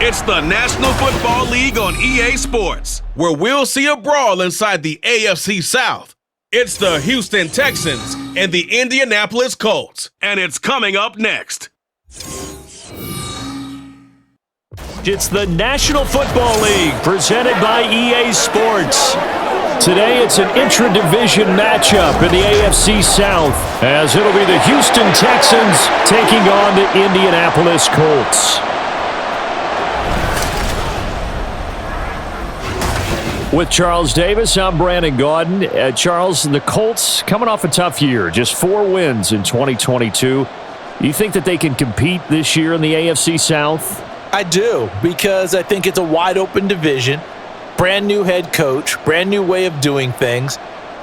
It's the National Football League on EA Sports, where we'll see a brawl inside the AFC South. It's the Houston Texans and the Indianapolis Colts, and it's coming up next. It's the National Football League presented by EA Sports. Today it's an intra-division matchup in the AFC South, as it'll be the Houston Texans taking on the Indianapolis Colts. With Charles Davis, I'm Brandon Gaudin. Charles, the Colts coming off a tough year, just 4 wins in 2022. You think that they can compete this year in the AFC South? I do, because I think it's a wide-open division, brand new head coach, brand new way of doing things,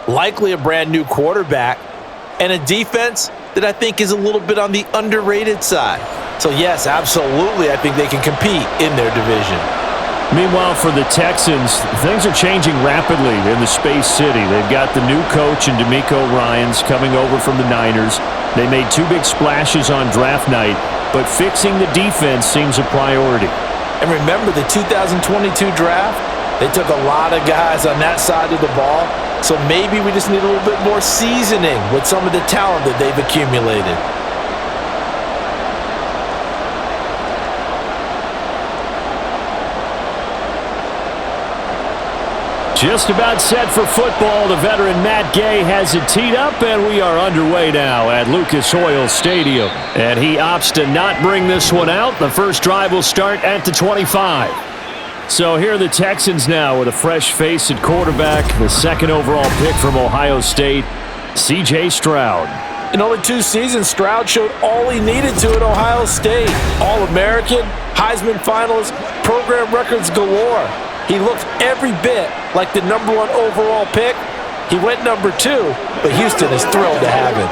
likely a brand new quarterback, and a defense that I think is a little bit on the underrated side. So yes, absolutely, I think they can compete in their division. Meanwhile, for the Texans, things are changing rapidly in the Space City. They've got the new coach in DeMeco Ryans coming over from the Niners. They made 2 big splashes on draft night, but fixing the defense seems a priority. And remember the 2022 draft? They took a lot of guys on that side of the ball, so maybe we just need a little bit more seasoning with some of the talent that they've accumulated. Just about set for football. The veteran Matt Gay has it teed up, and we are underway now at Lucas Oil Stadium. And he opts to not bring this one out. The first drive will start at the 25. So here are the Texans now with a fresh face at quarterback, the 2nd overall pick from Ohio State, C.J. Stroud. In only 2 seasons, Stroud showed all he needed to at Ohio State. All-American, Heisman finalist, program records galore. He looked every bit like the #1 overall pick. He went #2, but Houston is thrilled to have him.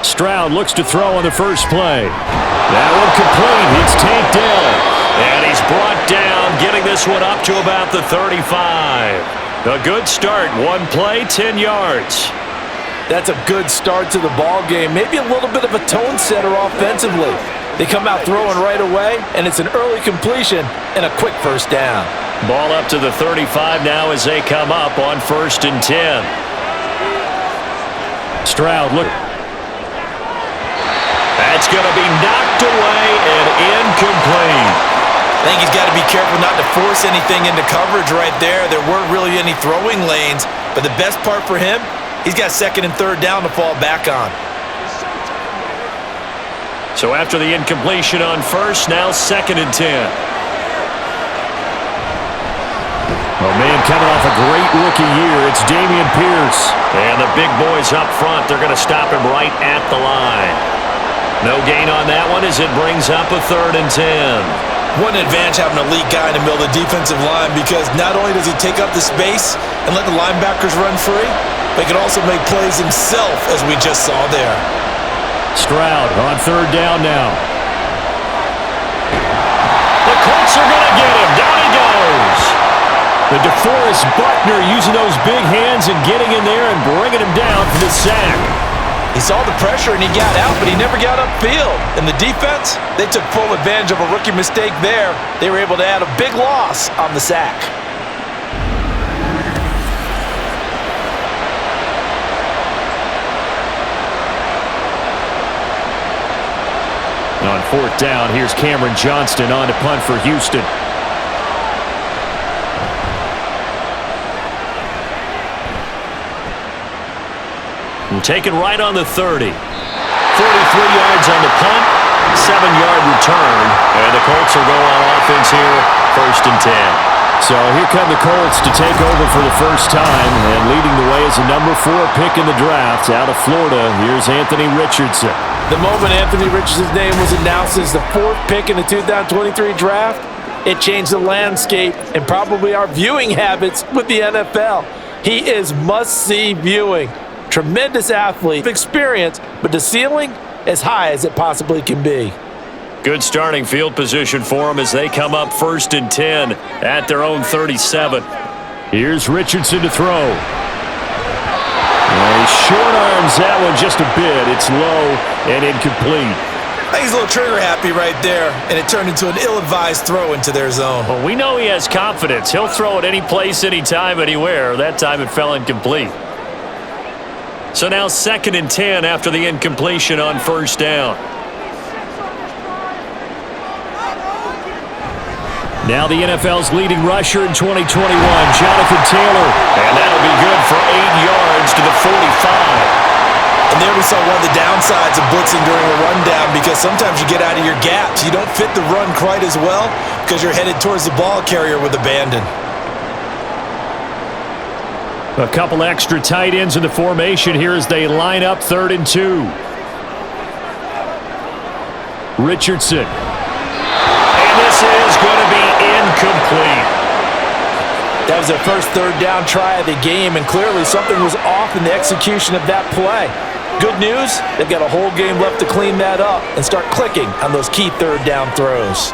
Stroud looks to throw on the first play. That one complete. It's Tank Dell. And he's brought down, getting this one up to about the 35. A good start. 1 play, 10 yards. That's a good start to the ball game. Maybe a little bit of a tone setter offensively. They come out throwing right away, and it's an early completion and a quick first down. Ball up to the 35 now as they come up on 1st and 10. Stroud, look. That's going to be knocked away and incomplete. I think he's got to be careful not to force anything into coverage right there. There weren't really any throwing lanes, but the best part for him, he's got 2nd and 3rd down to fall back on. So after the incompletion on 1st, now 2nd and 10. Oh, man, coming off a great rookie year, it's Dameon Pierce. And the big boys up front, they're going to stop him right at the line. No gain on that one as it brings up a 3rd and 10. One advantage having an elite guy in the middle of the defensive line, because not only does he take up the space and let the linebackers run free, but he can also make plays himself, as we just saw there. Stroud on 3rd down now. The Colts are going to get him. Down he goes. The DeForest Buckner using those big hands and getting in there and bringing him down for the sack. He saw the pressure and he got out, but he never got upfield. And the defense, they took full advantage of a rookie mistake there. They were able to add a big loss on the sack. On 4th down, here's Cameron Johnston on to punt for Houston. And taken right on the 30. 43 yards on the punt, 7-yard return, and the Colts will go on offense here, 1st and 10. So here come the Colts to take over for the first time, and leading the way is a #4 pick in the draft out of Florida. Here's Anthony Richardson. The moment Anthony Richardson's name was announced as the 4th pick in the 2023 draft, it changed the landscape and probably our viewing habits with the NFL. He is must-see viewing. Tremendous athlete, experience, but the ceiling as high as it possibly can be. Good starting field position for them as they come up 1st and 10 at their own 37. Here's Richardson to throw. short arms that one just a bit. It's low and incomplete. I think he's a little trigger happy right there, and it turned into an ill-advised throw into their zone. Well, we know he has confidence. He'll throw it any place, anytime, anywhere. That time it fell incomplete. So now 2nd and 10 after the incompletion on 1st down. Now the NFL's leading rusher in 2021, Jonathan Taylor. And that'll be good for 8 yards to the 45. And there we saw one of the downsides of blitzing during a rundown, because sometimes you get out of your gaps. You don't fit the run quite as well because you're headed towards the ball carrier with abandon. A couple extra tight ends in the formation here as they line up 3rd and 2. Richardson. And this is going to be incomplete. That was their first 3rd down try of the game, and clearly something was off in the execution of that play. Good news, they've got a whole game left to clean that up and start clicking on those key 3rd down throws.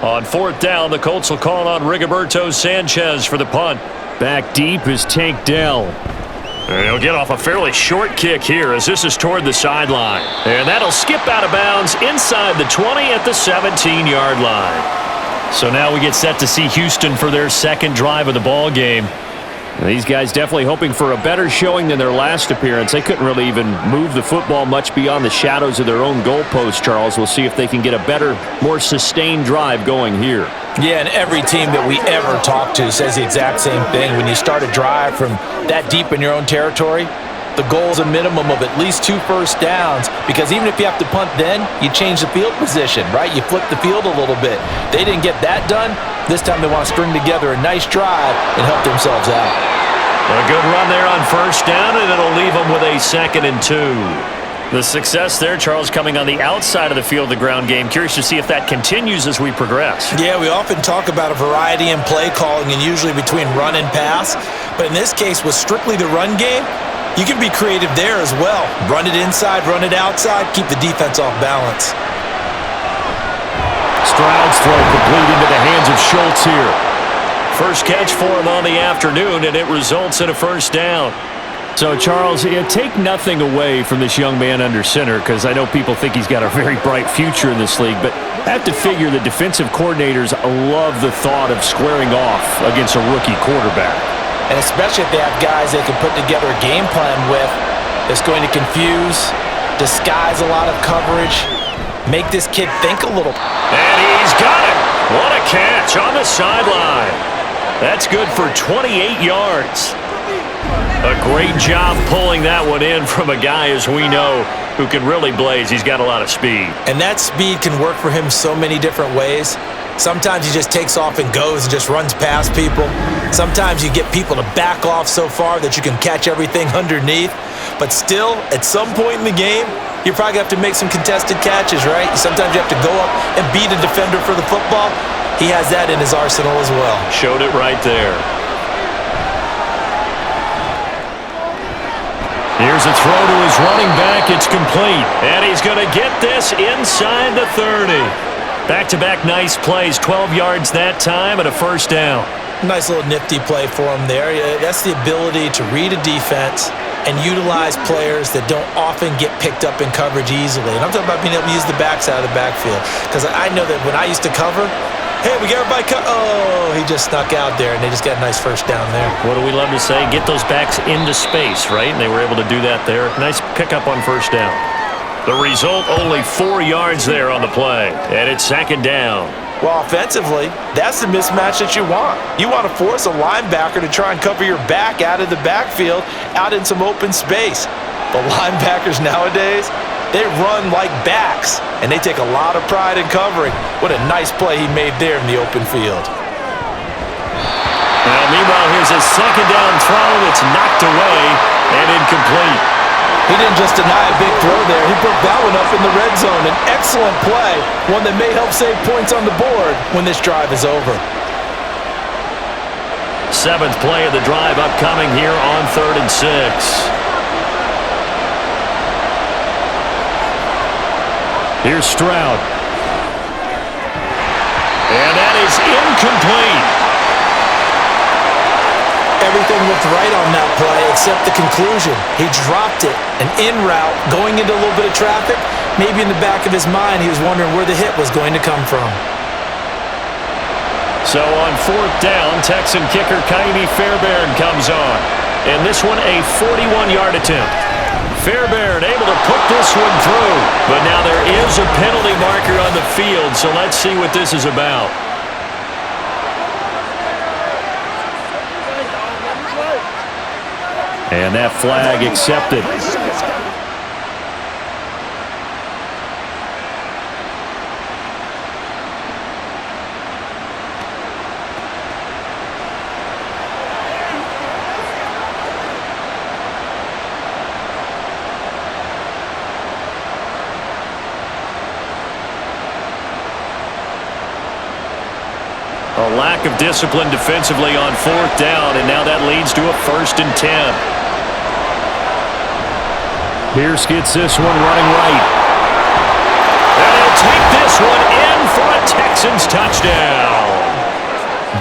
On 4th down, the Colts will call on Rigoberto Sanchez for the punt. Back deep is Tank Dell. And he'll get off a fairly short kick here as this is toward the sideline. And that'll skip out of bounds inside the 20 at the 17-yard line. So now we get set to see Houston for their 2nd drive of the ball game. These guys definitely hoping for a better showing than their last appearance. They couldn't really even move the football much beyond the shadows of their own goalpost, Charles. We'll see if they can get a better, more sustained drive going here. Yeah, and every team that we ever talk to says the exact same thing. When you start a drive from that deep in your own territory, the goal is a minimum of at least 2 first downs, because even if you have to punt then, you change the field position, right? You flip the field a little bit. They didn't get that done. This time they want to string together a nice drive and help themselves out. A good run there on 1st down, and it'll leave them with a 2nd and 2. The success there, Charles, coming on the outside of the field, the ground game. Curious to see if that continues as we progress. Yeah, we often talk about a variety in play calling, and usually between run and pass. But in this case, with strictly the run game, you can be creative there as well. Run it inside, run it outside, keep the defense off balance. Stroud's throw complete into the hands of Schultz here. First catch for him on the afternoon, and it results in a 1st down. So, Charles, take nothing away from this young man under center, because I know people think he's got a very bright future in this league, but I have to figure the defensive coordinators love the thought of squaring off against a rookie quarterback. And especially if they have guys they can put together a game plan with that's going to confuse, disguise a lot of coverage, make this kid think a little. And he's got it. What a catch on the sideline. That's good for 28 yards. A great job pulling that one in from a guy, as we know, who can really blaze. He's got a lot of speed. And that speed can work for him so many different ways. Sometimes he just takes off and goes and just runs past people. Sometimes you get people to back off so far that you can catch everything underneath. But still, at some point in the game, you probably have to make some contested catches, right? Sometimes you have to go up and beat a defender for the football. He has that in his arsenal as well. Showed it right there. Here's a throw to his running back. It's complete. And he's going to get this inside the 30. Back-to-back nice plays. 12 yards that time and a 1st down. Nice little nifty play for him there. That's the ability to read a defense and utilize players that don't often get picked up in coverage easily. And I'm talking about being able to use the backside of the backfield. Because I know that when I used to cover, hey, we got everybody oh, he just snuck out there, and they just got a nice 1st down there. What do we love to say? Get those backs into space, right? And they were able to do that there. Nice pickup on 1st down. The result, only 4 yards there on the play. And it's 2nd down. Well, offensively, that's the mismatch that you want. You want to force a linebacker to try and cover your back out of the backfield, out in some open space. But linebackers nowadays, they run like backs, and they take a lot of pride in covering. What a nice play he made there in the open field. Now, meanwhile, here's a 2nd down throw. It's knocked away and incomplete. He didn't just deny a big throw there. He broke that one up in the red zone. An excellent play, one that may help save points on the board when this drive is over. 7th play of the drive upcoming here on 3rd and 6. Here's Stroud. And that is incomplete. Everything looked right on that play, except the conclusion. He dropped it, an in route, going into a little bit of traffic. Maybe in the back of his mind, he was wondering where the hit was going to come from. So on fourth down, Texan kicker Kaimi Fairbairn comes on. And this one a 41-yard attempt. Fairbairn able to put this one through. But now there is a penalty marker on the field, so let's see what this is about. And that flag accepted. A lack of discipline defensively on fourth down, and now that leads to a 1st and 10. Pierce gets this one running right. And he'll take this one in for a Texans touchdown.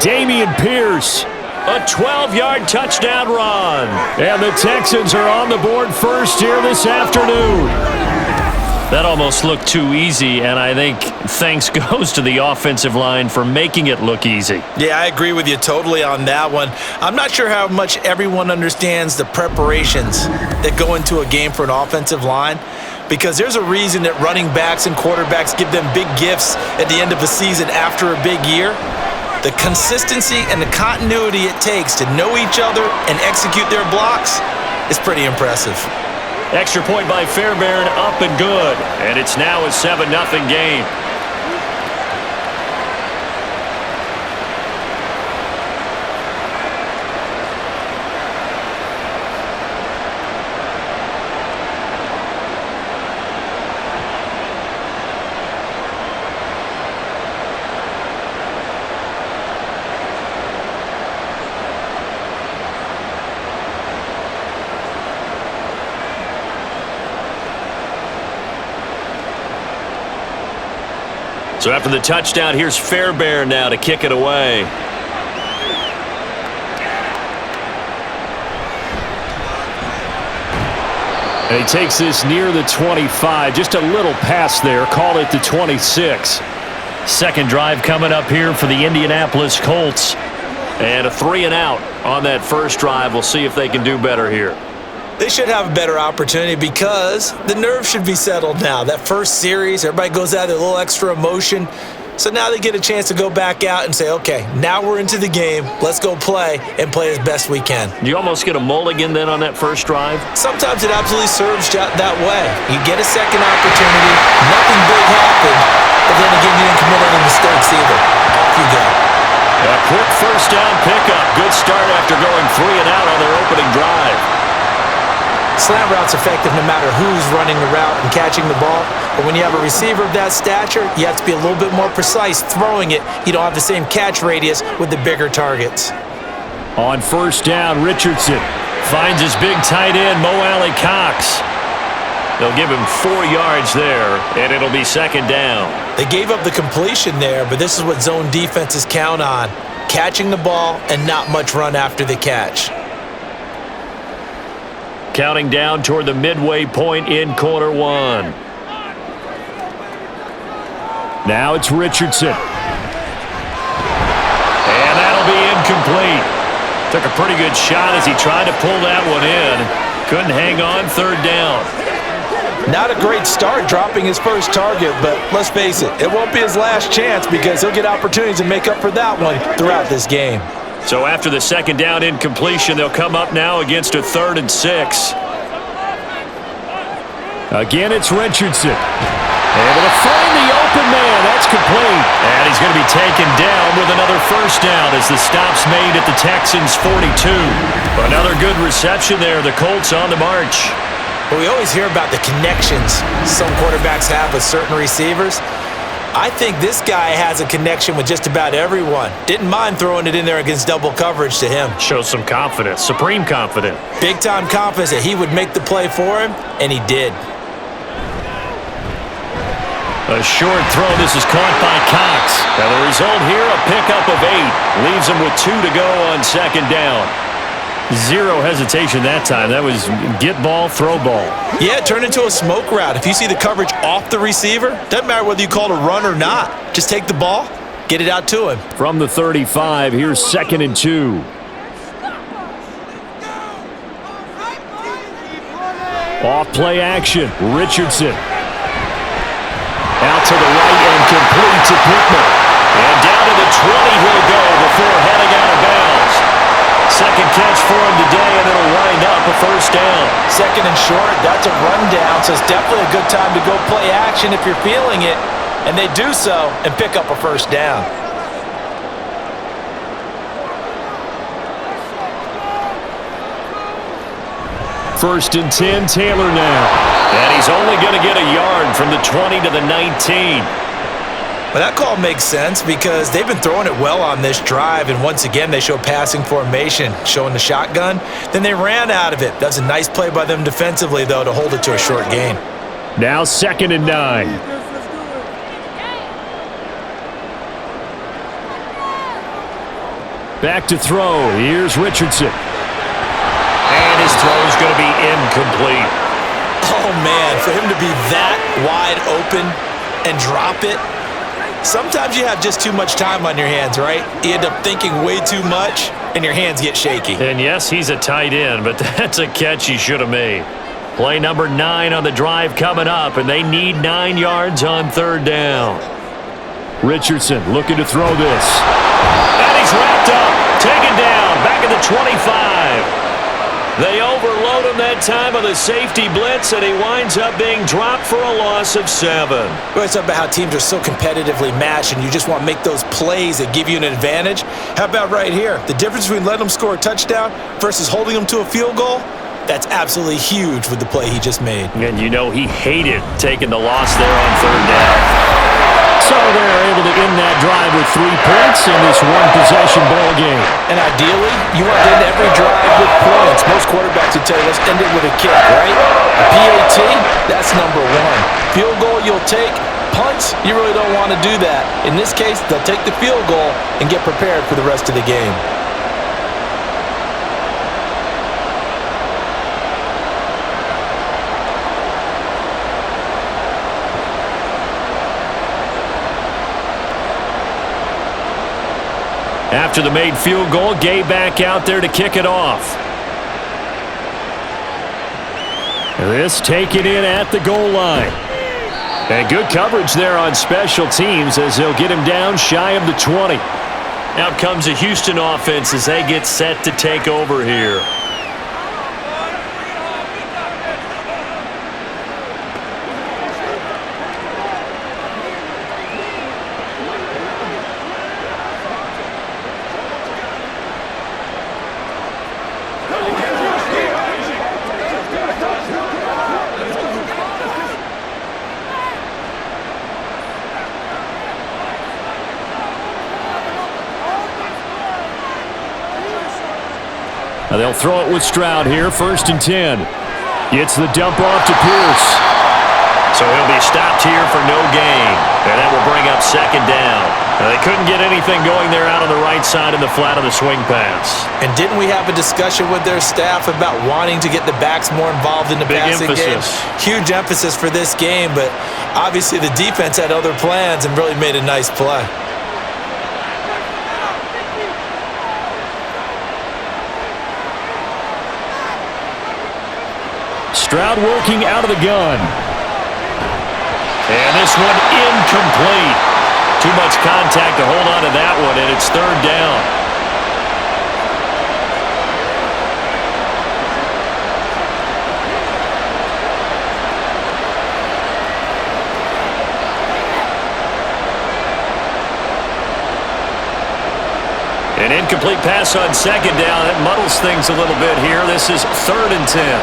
Dameon Pierce, a 12-yard touchdown run. And the Texans are on the board first here this afternoon. That almost looked too easy, and I think thanks goes to the offensive line for making it look easy. Yeah, I agree with you totally on that one. I'm not sure how much everyone understands the preparations that go into a game for an offensive line, because there's a reason that running backs and quarterbacks give them big gifts at the end of the season after a big year. The consistency and the continuity it takes to know each other and execute their blocks is pretty impressive. Extra point by Fairbairn, up and good. And it's now a 7-0 game. So after the touchdown, here's Fairbairn now to kick it away. And he takes this near the 25. Just a little pass there. Call it the 26. Second drive coming up here for the Indianapolis Colts. And a 3-and-out on that first drive. We'll see if they can do better here. They should have a better opportunity because the nerves should be settled now. That first series, everybody goes out with a little extra emotion. So now they get a chance to go back out and say, okay, now we're into the game. Let's go play and play as best we can. Do you almost get a mulligan then on that first drive? Sometimes it absolutely serves that way. You get a second opportunity, nothing big happened, but then again, you didn't commit any mistakes either. Off you go. A quick first down pickup. Good start after going 3-and-out on their opening drive. Slant route's effective no matter who's running the route and catching the ball. But when you have a receiver of that stature, you have to be a little bit more precise throwing it. You don't have the same catch radius with the bigger targets. On first down, Richardson finds his big tight end, Mo Alley Cox. They'll give him 4 yards there, and it'll be second down. They gave up the completion there, but this is what zone defenses count on. Catching the ball and not much run after the catch. Counting down toward the midway point in quarter one. Now it's Richardson. And that'll be incomplete. Took a pretty good shot as he tried to pull that one in. Couldn't hang on, third down. Not a great start dropping his first target, but let's face it, it won't be his last chance because he'll get opportunities to make up for that one throughout this game. So after the second down incompletion, they'll come up now against a 3rd and 6. Again, it's Richardson. Able to find the open man. That's complete. And he's going to be taken down with another first down as the stop's made at the Texans' 42. Another good reception there. The Colts on the march. Well, we always hear about the connections some quarterbacks have with certain receivers. I think this guy has a connection with just about everyone. Didn't mind throwing it in there against double coverage to him. Shows some confidence, supreme confidence. Big-time confidence that he would make the play for him, and he did. A short throw. This is caught by Cox. Now the result here, a pickup of 8. Leaves him with 2 to go on second down. Zero hesitation that time. That was get ball, throw ball. Yeah, it turned into a smoke route. If you see the coverage off the receiver, doesn't matter whether you call it a run or not. Just take the ball, get it out to him. From the 35, here's 2nd and 2. Off play action, Richardson. Out to the right and complete to Pittman. And down to the 20 he'll go before heading out of bounds. Second catch for him today, and it'll wind up a first down. Second and short, that's a rundown, so it's definitely a good time to go play action if you're feeling it. And they do so and pick up a first down. First and 10, Taylor now. And he's only going to get a yard from the 20 to the 19. Well, that call makes sense because they've been throwing it well on this drive, and once again they show passing formation, showing the shotgun. Then they ran out of it. That's a nice play by them defensively, though, to hold it to a short gain. Now 2nd and 9. Back to throw. Here's Richardson. And his throw is going to be incomplete. Oh, man, for him to be that wide open and drop it, sometimes you have just too much time on your hands, right? You end up thinking way too much, and your hands get shaky. And yes, he's a tight end, but that's a catch he should have made. Play number 9 on the drive coming up, and they need 9 yards on 3rd down. Richardson looking to throw this. And he's wrapped up, taken down, back at the 25. They overload him that time with a safety blitz, and he winds up being dropped for a loss of 7. We always talk about how teams are so competitively matched, and you just want to make those plays that give you an advantage. How about right here? The difference between letting them score a touchdown versus holding them to a field goal, that's absolutely huge with the play he just made. And you know he hated taking the loss there on 3rd down. So they're able to end that drive with 3 points in this one-possession ball game. And ideally, you want to end every drive with points. Most quarterbacks would tell you, let's end it with a kick, right? A PAT, that's number 1. Field goal you'll take. Punts, you really don't want to do that. In this case, they'll take the field goal and get prepared for the rest of the game. After the made field goal, Gay back out there to kick it off. This taken in at the goal line. And good coverage there on special teams as they'll get him down shy of the 20. Out comes the Houston offense as they get set to take over here. They'll throw it with Stroud here, 1st and 10. Gets the dump off to Pierce. So he'll be stopped here for no gain. And that will bring up 2nd down. Now, they couldn't get anything going there out on the right side in the flat of the swing pass. And didn't we have a discussion with their staff about wanting to get the backs more involved in the passing game? Huge emphasis for this game, but obviously the defense had other plans and really made a nice play. Stroud working out of the gun. And this one incomplete. Too much contact to hold on to that one, and it's 3rd down. An incomplete pass on 2nd down. That muddles things a little bit here. This is 3rd and 10.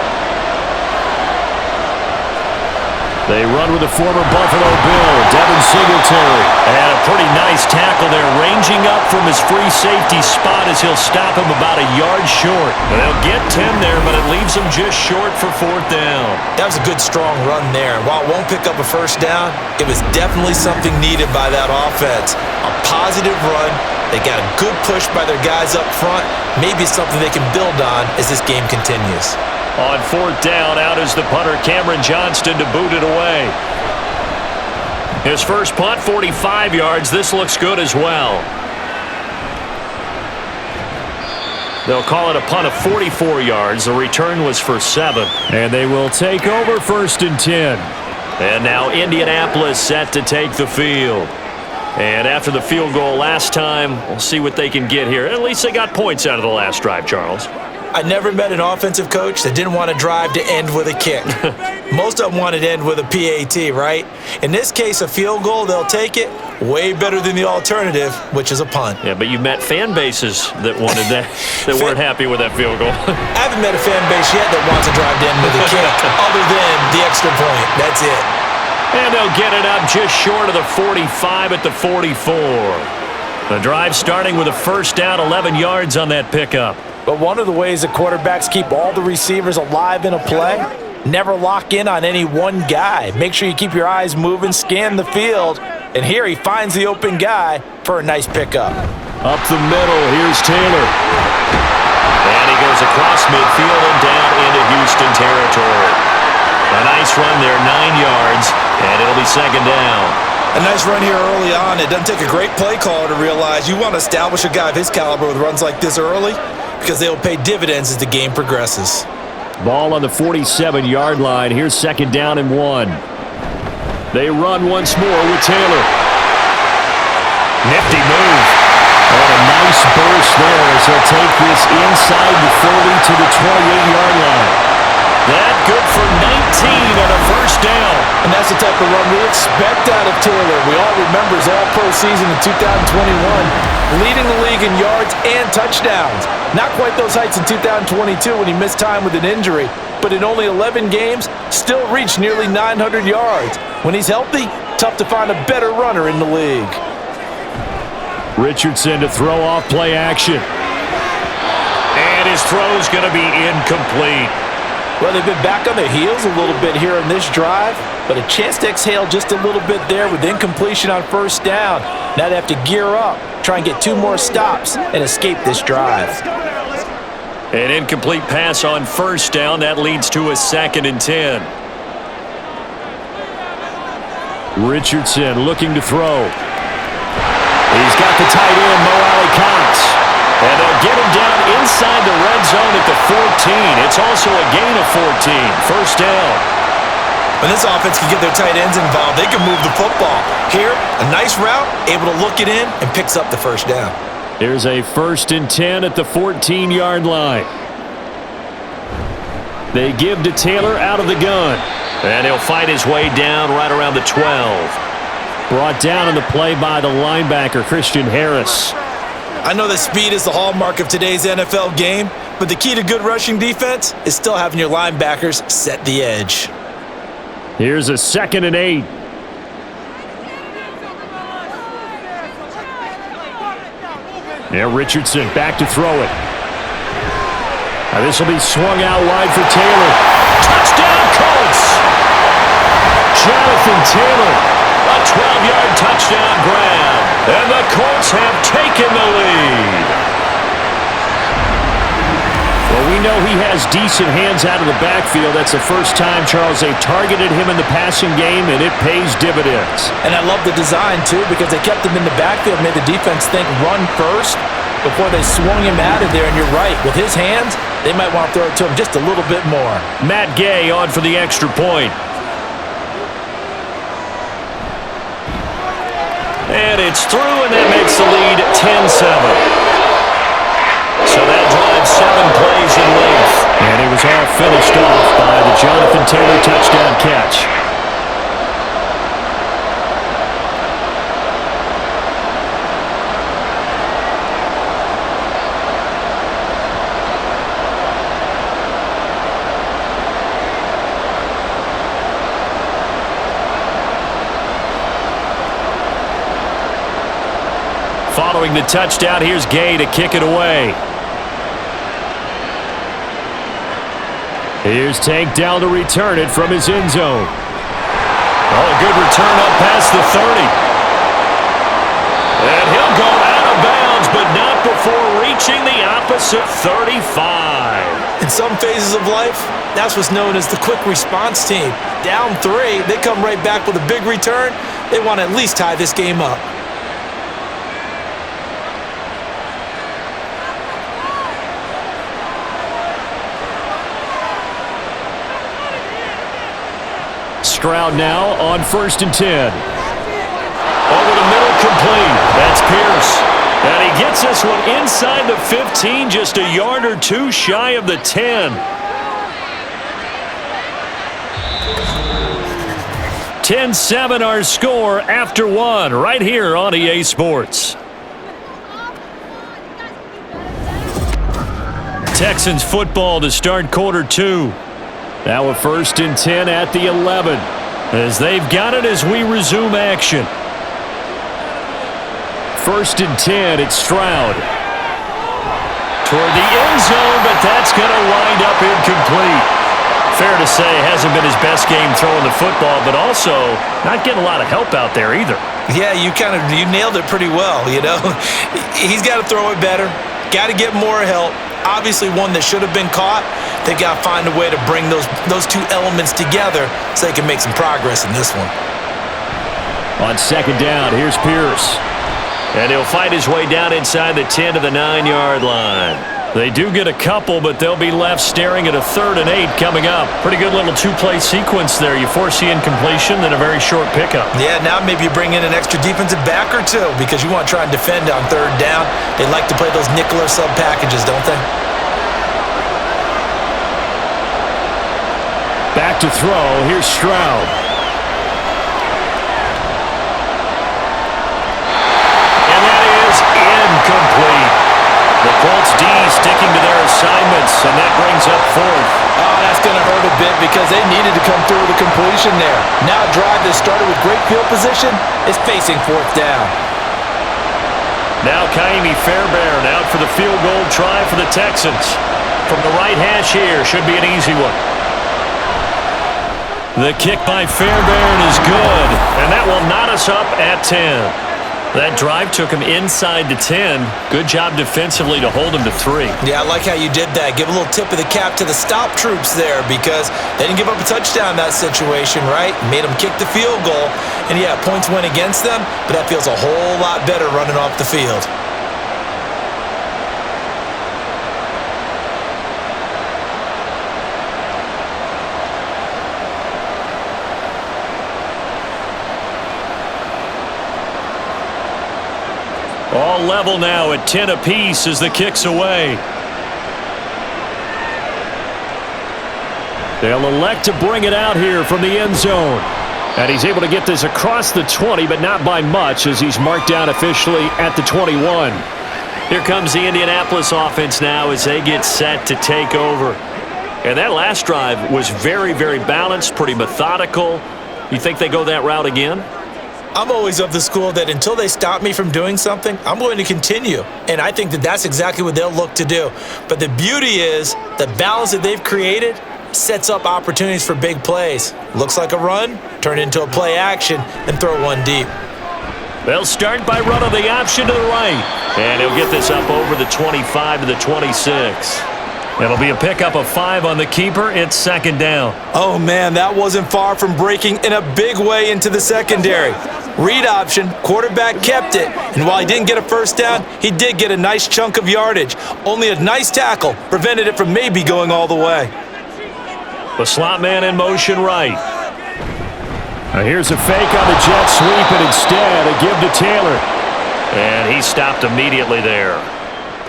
They run with the former Buffalo Bill, Devin Singletary. And a pretty nice tackle there, ranging up from his free safety spot as he'll stop him about a yard short. They'll get 10 there, but it leaves them just short for 4th down. That was a good, strong run there. And while it won't pick up a first down, it was definitely something needed by that offense. A positive run They got a good push by their guys up front. Maybe something they can build on as this game continues. On fourth down, out is the punter, Cameron Johnston, to boot it away. His first punt, 45 yards. This looks good as well. They'll call it a punt of 44 yards. The return was for 7. And they will take over 1st and 10. And now Indianapolis set to take the field. And after the field goal last time, we'll see what they can get here. At least they got points out of the last drive, Charles. I never met an offensive coach that didn't want to drive to end with a kick. Most of them wanted to end with a PAT, right? In this case, a field goal, they'll take it. Way better than the alternative, which is a punt. Yeah, but you've met fan bases that wanted that, that weren't happy with that field goal. I haven't met a fan base yet that wants to drive to end with a kick, other than the extra point. That's it. And they'll get it up just short of the 45 at the 44. The drive starting with a first down, 11 yards on that pickup. But one of the ways that quarterbacks keep all the receivers alive in a play, never lock in on any one guy. Make sure you keep your eyes moving, scan the field, and here he finds the open guy for a nice pickup. Up the middle, here's Taylor. And he goes across midfield and down into Houston territory. A nice run there, 9 yards, and it'll be 2nd down. A nice run here early on. It doesn't take a great play caller to realize you want to establish a guy of his caliber with runs like this early, because they will pay dividends as the game progresses. Ball on the 47-yard line. Here's 2nd down and 1. They run once more with Taylor. Nifty move. And a nice burst there as he'll take this inside the 30 to the 28-yard line. That good for 19 and a first down. And that's the type of run we expect out of Taylor. We all remember his all-pro season in 2021, leading the league in yards and touchdowns. Not quite those heights in 2022 when he missed time with an injury, but in only 11 games, still reached nearly 900 yards. When he's healthy, tough to find a better runner in the league. Richardson to throw off play action. And his throw's going to be incomplete. Well, they've been back on their heels a little bit here in this drive, but a chance to exhale just a little bit there with incompletion on first down. Now they have to gear up, try and get 2 more stops, and escape this drive. An incomplete pass on first down. That leads to a 2nd and 10. Richardson looking to throw. He's got the tight end, Mo Alley-Cox. And they'll get him down inside the red zone at the 14. It's also a gain of 14. First down. When this offense can get their tight ends involved, they can move the football. Here, a nice route, able to look it in, and picks up the first down. Here's a 1st and 10 at the 14-yard line. They give to Taylor out of the gun. And he'll fight his way down right around the 12. Brought down in the play by the linebacker, Christian Harris. I know that speed is the hallmark of today's NFL game, but the key to good rushing defense is still having your linebackers set the edge. Here's a 2nd and 8. Now Richardson back to throw it. Now this will be swung out wide for Taylor. Touchdown, Colts! Jonathan Taylor, a 12-yard touchdown grab. And the Colts have taken the lead. Well, we know he has decent hands out of the backfield. That's the first time, Charles, they've targeted him in the passing game, and it pays dividends. And I love the design, too, because they kept him in the backfield, made the defense think run first before they swung him out of there. And you're right, with his hands, they might want to throw it to him just a little bit more. Matt Gay on for the extra point. And it's through, and that makes the lead 10-7. So that drives 7 plays in length. And it was all finished off by the Jonathan Taylor touchdown catch. Following the touchdown, here's Gay to kick it away. Here's Tank down to return it from his end zone. Oh, a good return up past the 30. And he'll go out of bounds before reaching the opposite 35. In some phases of life, that's what's known as the quick response team. Down 3, they come right back with a big return. They want to at least tie this game up. Stroud now on 1st and 10. Over the middle, complete. That's Pierce. And he gets this one inside the 15, just a yard or two shy of the 10. 10-7 our score after 1 right here on EA Sports. Texans football to start quarter 2. Now a 1st and 10 at the 11 as they've got it as we resume action. 1st and 10, it's Stroud. Toward the end zone, but that's going to wind up incomplete. Fair to say, hasn't been his best game throwing the football, but also not getting a lot of help out there either. Yeah, you nailed it pretty well, you know. He's got to throw it better, got to get more help. Obviously one that should have been caught. They've got to find a way to bring those two elements together so they can make some progress in this one. On 2nd down, here's Pierce. And he'll fight his way down inside the 10 to the 9-yard line. They do get a couple, but they'll be left staring at a 3rd and 8 coming up. Pretty good little 2-play sequence there. You force the incompletion, then a very short pickup. Yeah, now maybe you bring in an extra defensive back or two because you want to try and defend on 3rd down. They like to play those nickel or sub packages, don't they? Back to throw. Here's Stroud. And that is incomplete. The Colts D sticking to their assignments, and that brings up 4th. Oh, that's going to hurt a bit because they needed to come through with a completion there. Now a drive that started with great field position is facing 4th down. Now Kaimi Fairbairn out for the field goal try for the Texans. From the right hash here, should be an easy one. The kick by Fairbairn is good, and that will knot us up at 10. That drive took him inside the 10. Good job defensively to hold him to 3. Yeah, I like how you did that. Give a little tip of the cap to the stop troops there because they didn't give up a touchdown in that situation, right? Made them kick the field goal. And yeah, points went against them, but that feels a whole lot better running off the field. All level now at 10 apiece as the kick's away. They'll elect to bring it out here from the end zone. And he's able to get this across the 20, but not by much as he's marked down officially at the 21. Here comes the Indianapolis offense now as they get set to take over. And that last drive was very, very balanced, pretty methodical. You think they go that route again? I'm always of the school that until they stop me from doing something, I'm going to continue. And I think that that's exactly what they'll look to do. But the beauty is the balance that they've created sets up opportunities for big plays. Looks like a run, turn it into a play action, and throw one deep. They'll start by running the option to the right. And he'll get this up over the 25 to the 26. It'll be a pickup of 5 on the keeper. It's 2nd down. Oh, man, that wasn't far from breaking in a big way into the secondary. Read option, quarterback kept it, and while he didn't get a 1st down, he did get a nice chunk of yardage. Only a nice tackle prevented it from maybe going all the way. The slot man in motion right. Now here's a fake on the jet sweep, and instead a give to Taylor. And he stopped immediately there.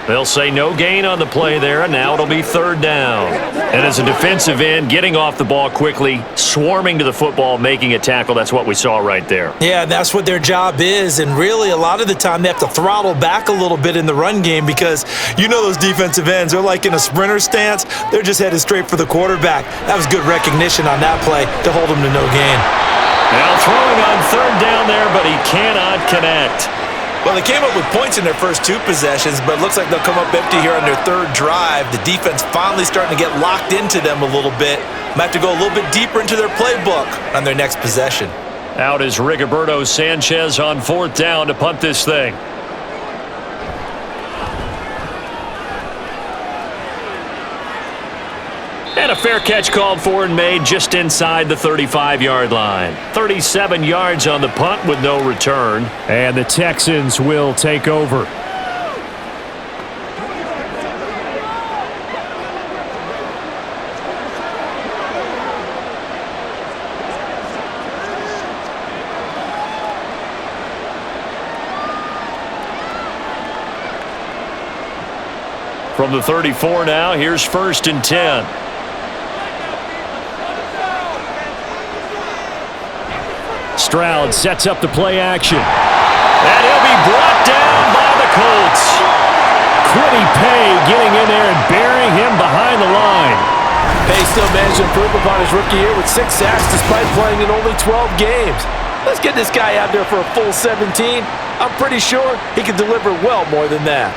They'll say no gain on the play there, and now it'll be 3rd down. And as a defensive end, getting off the ball quickly, swarming to the football, making a tackle, that's what we saw right there. Yeah, that's what their job is, and really a lot of the time they have to throttle back a little bit in the run game because you know those defensive ends, they're like in a sprinter stance. They're just headed straight for the quarterback. That was good recognition on that play to hold him to no gain. Now throwing on 3rd down there, but he cannot connect. Well, they came up with points in their first 2 possessions, but it looks like they'll come up empty here on their 3rd drive. The defense finally starting to get locked into them a little bit. Might have to go a little bit deeper into their playbook on their next possession. Out is Rigoberto Sanchez on 4th down to punt this thing. And a fair catch called for and made just inside the 35-yard line. 37 yards on the punt with no return. And the Texans will take over. From the 34 now, here's 1st and 10. Stroud sets up the play action. And he'll be brought down by the Colts. Quiddy Pay getting in there and burying him behind the line. Pay still managed to improve upon his rookie year with 6 sacks despite playing in only 12 games. Let's get this guy out there for a full 17. I'm pretty sure he can deliver well more than that.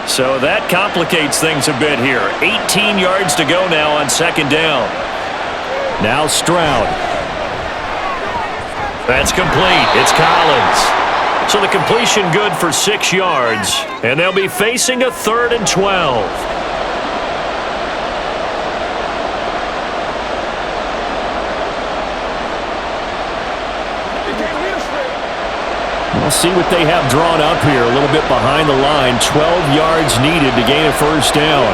So that complicates things a bit here. 18 yards to go now on 2nd down. Now Stroud. That's complete. It's Collins. So the completion good for 6 yards. And they'll be facing a 3rd and 12. We'll see what they have drawn up here. A little bit behind the line. 12 yards needed to gain a 1st down.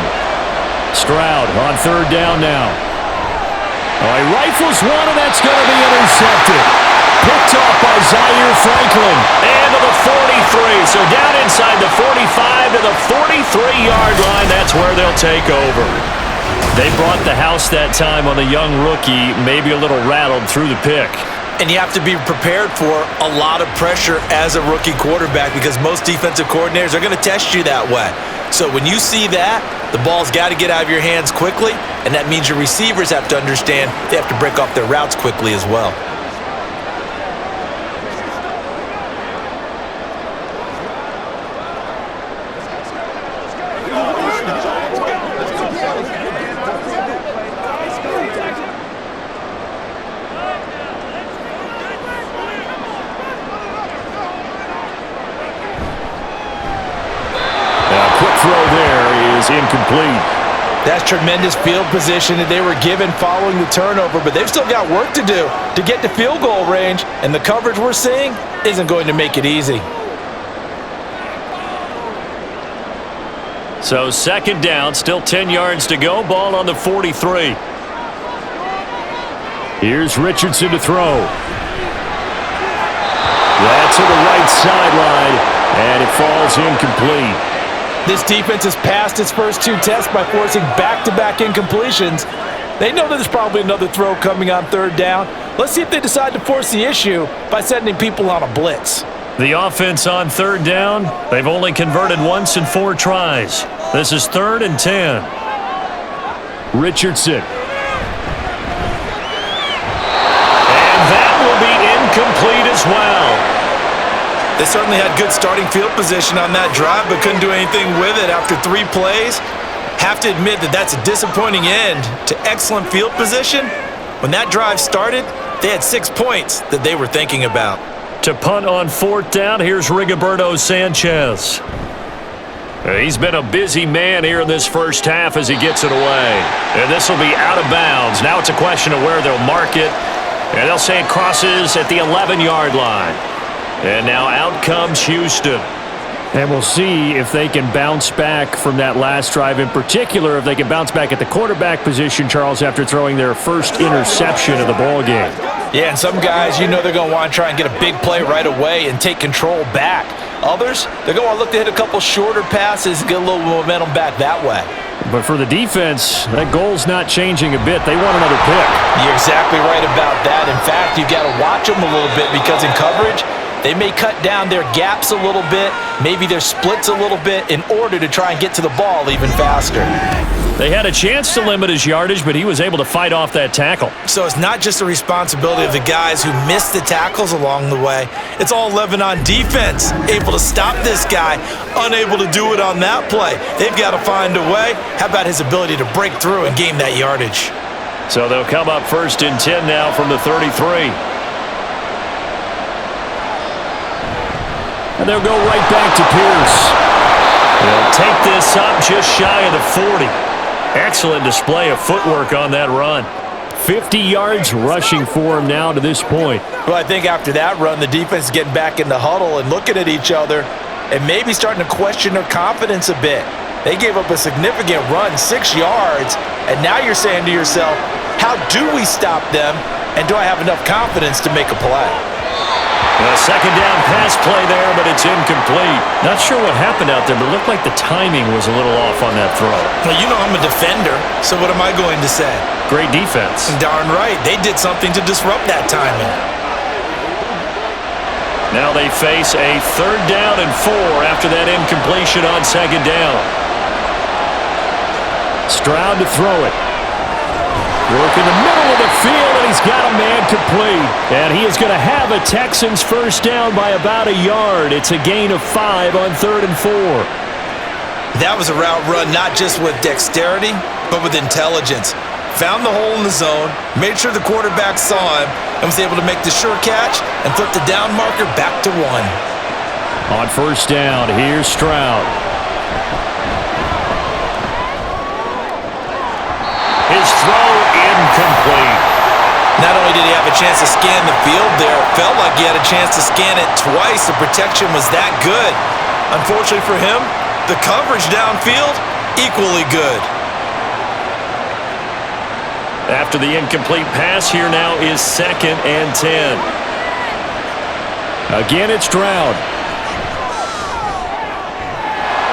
Stroud on 3rd down now. Oh, he rifles one, and that's going to be intercepted. Picked off by Zaire Franklin. And to the 43. So down inside the 45 to the 43-yard line. That's where they'll take over. They brought the house that time on the young rookie. Maybe a little rattled through the pick. And you have to be prepared for a lot of pressure as a rookie quarterback because most defensive coordinators are going to test you that way. So when you see that, the ball's got to get out of your hands quickly, and that means your receivers have to understand they have to break off their routes quickly as well. Incomplete. That's tremendous field position that they were given following the turnover, but they've still got work to do to get to field goal range, and the coverage we're seeing isn't going to make it easy. So 2nd down, still 10 yards to go, ball on the 43. Here's Richardson to throw. That's to the right sideline, and it falls incomplete. This defense has passed its first 2 tests by forcing back-to-back incompletions. They know that there's probably another throw coming on 3rd down. Let's see if they decide to force the issue by sending people on a blitz. The offense on 3rd down, they've only converted once in 4 tries. This is 3rd and 10. Richardson. And that will be incomplete as well. They certainly had good starting field position on that drive, but couldn't do anything with it after 3 plays. Have to admit that that's a disappointing end to excellent field position. When that drive started, they had 6 points that they were thinking about. To punt on 4th down, here's Rigoberto Sanchez. He's been a busy man here in this first half as he gets it away. And this will be out of bounds. Now it's a question of where they'll mark it. And they'll say it crosses at the 11-yard line. And now out comes Houston. And we'll see if they can bounce back from that last drive. In particular, if they can bounce back at the quarterback position, Charles, after throwing their first interception of the ball game. Yeah, and some guys, you know they're going to want to try and get a big play right away and take control back. Others, they're going to look to hit a couple shorter passes and get a little momentum back that way. But for the defense, that goal's not changing a bit. They want another pick. You're exactly right about that. In fact, you've got to watch them a little bit because in coverage, they may cut down their gaps a little bit, maybe their splits a little bit in order to try and get to the ball even faster. They had a chance to limit his yardage, but he was able to fight off that tackle. So it's not just the responsibility of the guys who missed the tackles along the way. It's all 11 on defense, able to stop this guy, unable to do it on that play. They've got to find a way. How about his ability to break through and gain that yardage? So they'll come up 1st and 10 now from the 33. And they'll go right back to Pierce. They'll take this up just shy of the 40. Excellent display of footwork on that run. 50 yards rushing for him now to this point. Well, I think after that run, the defense is getting back in the huddle and looking at each other and maybe starting to question their confidence a bit. They gave up a significant run, 6 yards, and now you're saying to yourself, how do we stop them, and do I have enough confidence to make a play? A second down pass play there, but it's incomplete. Not sure what happened out there, but it looked like the timing was a little off on that throw. Well, you know I'm a defender, so what am I going to say? Great defense. Darn right. They did something to disrupt that timing. Now they face a 3rd down and 4 after that incompletion on 2nd down. Stroud to throw it. Work in the middle of the field, and he's got a man complete. And he is going to have a Texans first down by about a yard. It's a gain of 5 on 3rd and 4. That was a route run not just with dexterity, but with intelligence. Found the hole in the zone, made sure the quarterback saw him, and was able to make the sure catch and flip the down marker back to 1. On 1st down, here's Stroud. His throw incomplete. Not only did he have a chance to scan the field there, it felt like he had a chance to scan it twice. The protection was that good. Unfortunately for him, the coverage downfield, equally good. After the incomplete pass, here now is 2nd and 10. Again, it's Stroud.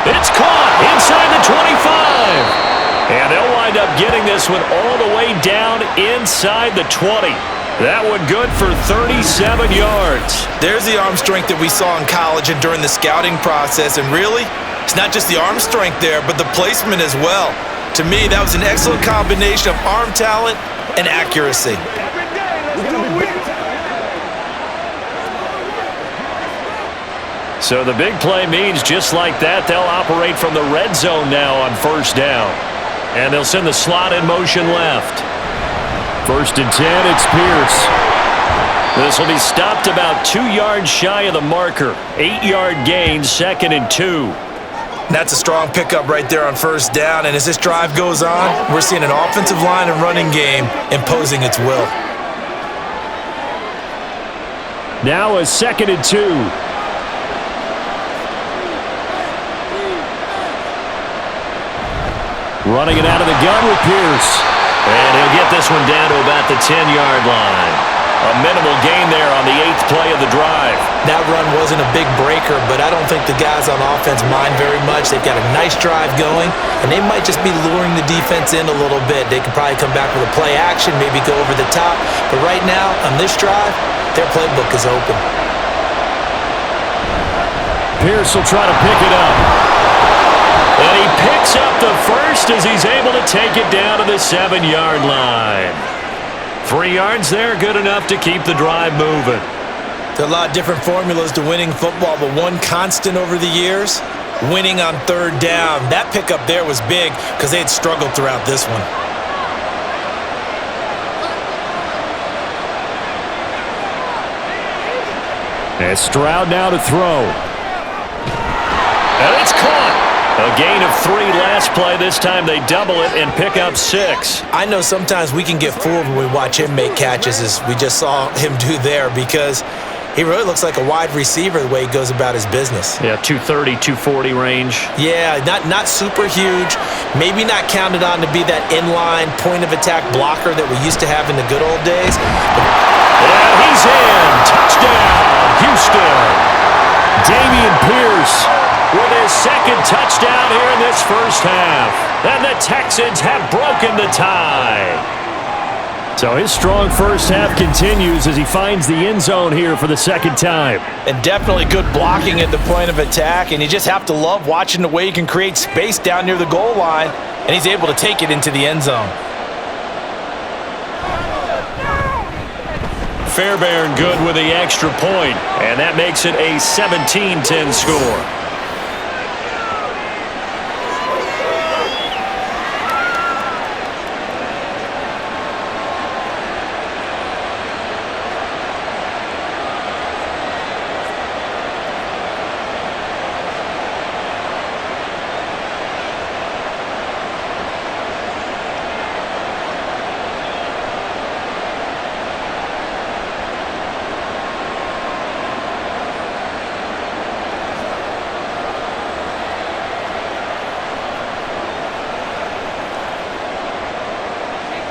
It's caught inside the 25. And they'll wind up getting this one all the way down inside the 20. That one good for 37 yards. There's the arm strength that we saw in college and during the scouting process. And really, it's not just the arm strength there, but the placement as well. To me, that was an excellent combination of arm talent and accuracy. So the big play means just like that, they'll operate from the red zone now on 1st down. And they'll send the slot in motion left. 1st and 10, it's Pierce. This will be stopped about 2 yards shy of the marker. 8-yard gain, 2nd and 2. That's a strong pickup right there on 1st down. And as this drive goes on, we're seeing an offensive line and running game imposing its will. Now a 2nd and 2. Running it out of the gun with Pierce. And he'll get this one down to about the 10-yard line. A minimal gain there on the 8th play of the drive. That run wasn't a big breaker, but I don't think the guys on offense mind very much. They've got a nice drive going, and they might just be luring the defense in a little bit. They could probably come back with a play action, maybe go over the top. But right now, on this drive, their playbook is open. Pierce will try to pick it up. And he picks up the first as he's able to take it down to the 7-yard line. 3 yards there, good enough to keep the drive moving. There are a lot of different formulas to winning football, but one constant over the years, winning on 3rd down. That pickup there was big because they had struggled throughout this one. And Stroud now to throw. And it's caught. A gain of 3 last play. This time they double it and pick up 6. I know sometimes we can get fooled when we watch him make catches, as we just saw him do there, because he really looks like a wide receiver the way he goes about his business. Yeah, 230, 240 range. Yeah, not super huge. Maybe not counted on to be that inline point-of-attack blocker that we used to have in the good old days. And he's in. Touchdown, Houston. Dameon Pierce with his 2nd touchdown here in this first half. And the Texans have broken the tie. So his strong first half continues as he finds the end zone here for the 2nd time. And definitely good blocking at the point of attack, and you just have to love watching the way he can create space down near the goal line, and he's able to take it into the end zone. Fairbairn good with the extra point, and that makes it a 17-10 score.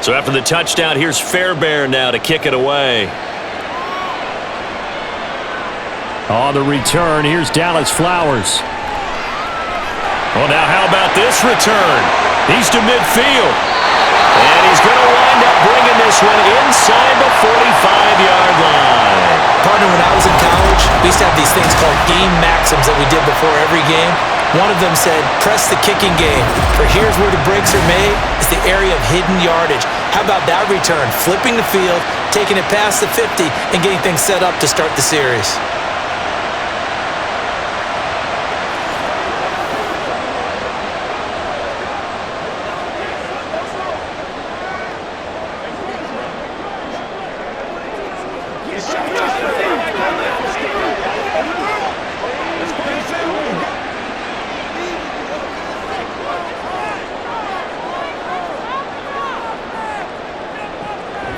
So after the touchdown, here's Fairbairn now to kick it away. On the return, here's Dallas Flowers. Well, now how about this return? He's to midfield. And he's going to wind up bringing this one inside the 45-yard line. Partner, when I was in college, we used to have these things called game maxims that we did before every game. One of them said, press the kicking game. For here's where the breaks are made. It's the area of hidden yardage. How about that return? Flipping the field, taking it past the 50, and getting things set up to start the series.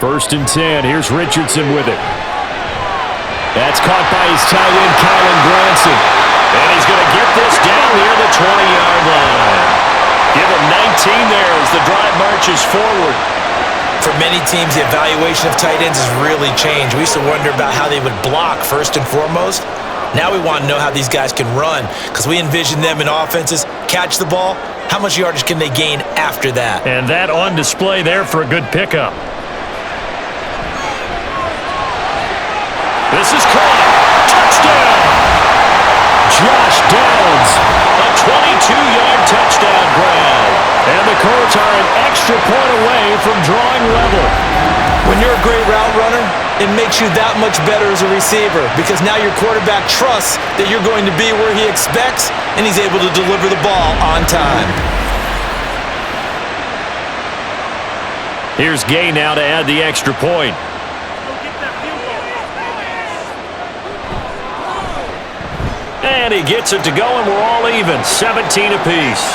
First and 10. Here's Richardson with it. That's caught by his tight end, Kylan Granson. And he's going to get this down near the 20-yard line. Give him 19 there as the drive marches forward. For many teams, the evaluation of tight ends has really changed. We used to wonder about how they would block first and foremost. Now we want to know how these guys can run because we envision them in offenses, catch the ball. How much yardage can they gain after that? And that on display there for a good pickup. This is caught. Touchdown. Josh Downs. A 22-yard touchdown grab. And the Colts are an extra point away from drawing level. When you're a great route runner, it makes you that much better as a receiver because now your quarterback trusts that you're going to be where he expects and he's able to deliver the ball on time. Here's Gay now to add the extra point. And he gets it to go, and we're all even, 17 apiece.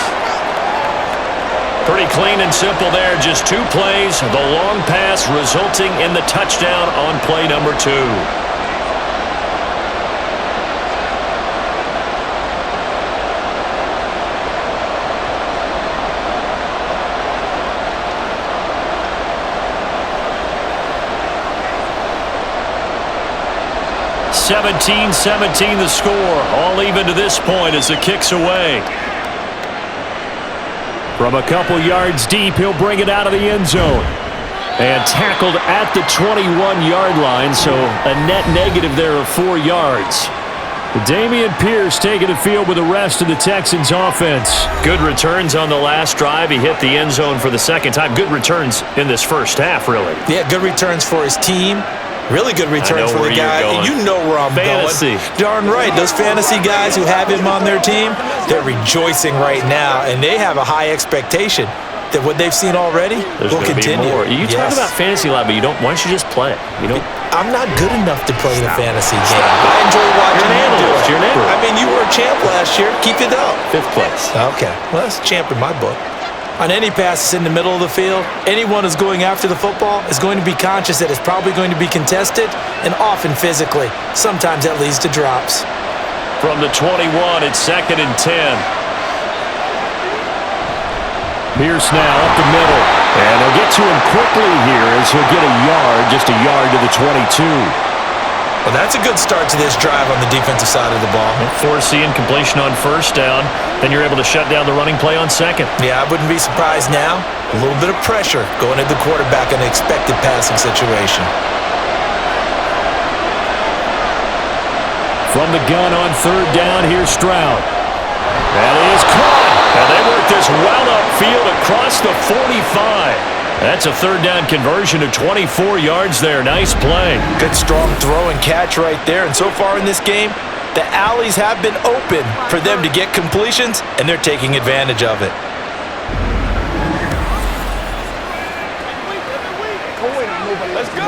Pretty clean and simple there, just 2 plays. The long pass resulting in the touchdown on play number 2. (17-17) the score. All even to this point as the kick's away. From a couple yards deep, he'll bring it out of the end zone. And tackled at the 21-yard line, so a net negative there of 4 yards. Damian Pierce taking the field with the rest of the Texans offense. Good returns on the last drive. He hit the end zone for the second time. Good returns in this first half, really. Yeah, good returns for his team. Really good returns for the guy. And you know where I'm fantasy going. Darn right. Those fantasy guys who have him on their team, they're rejoicing right now, and they have a high expectation that what they've seen already will continue. You talk about fantasy a lot, but you don't. Why don't you just play? You know, I'm not good enough to play the fantasy game. I enjoy watching you do it. You're an analyst. I mean, you were a champ last year. Keep it up. 5th place. Okay. Well, that's a champ in my book. On any passes in the middle of the field, anyone who's going after the football is going to be conscious that it's probably going to be contested and often physically. Sometimes that leads to drops. From the 21, it's 2nd and 10. Pierce now up the middle. And they'll get to him quickly here as he'll get a yard, just a yard to the 22. Well, that's a good start to this drive on the defensive side of the ball. Forcing completion on first down. Then you're able to shut down the running play on second. Yeah, I wouldn't be surprised now. A little bit of pressure going at the quarterback in an expected passing situation. From the gun on 3rd down, here's Stroud. That is caught. And they work this well upfield across the 45. That's a 3rd down conversion of 24 yards there. Nice play. Good strong throw and catch right there. And so far in this game, the alleys have been open for them to get completions, and they're taking advantage of it. Let's go.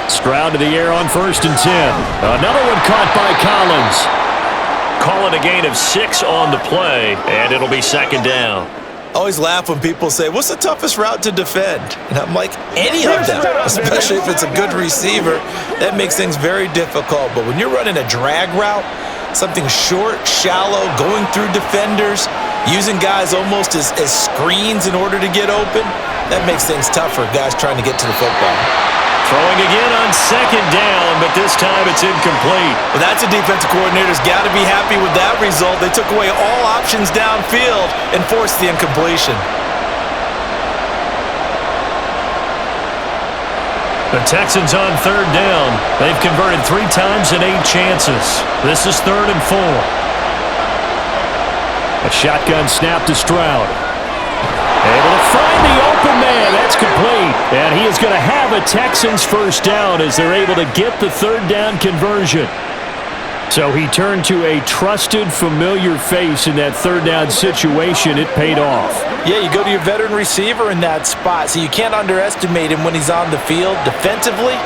Stroud to the air on 1st and 10. Another one caught by Collins. Call it a gain of 6 on the play, and it'll be 2nd down. always laugh when people say, what's the toughest route to defend? And I'm like, any of them, especially if it's a good receiver. That makes things very difficult. But when you're running a drag route, something short, shallow, going through defenders, using guys almost as screens in order to get open, that makes things tough for guys trying to get to the football. Throwing again on second down, but this time it's incomplete. Well, that's a defensive coordinator's got to be happy with that result. They took away all options downfield and forced the incompletion. The Texans on third down. They've converted 3 times in 8 chances. This is 3rd and 4. A shotgun snap to Stroud. Able to find the open man. That's complete. And he is going to have a Texans first down as they're able to get the 3rd down conversion. So he turned to a trusted, familiar face in that 3rd down situation. It paid off. Yeah, you go to your veteran receiver in that spot, so you can't underestimate him when he's on the field defensively.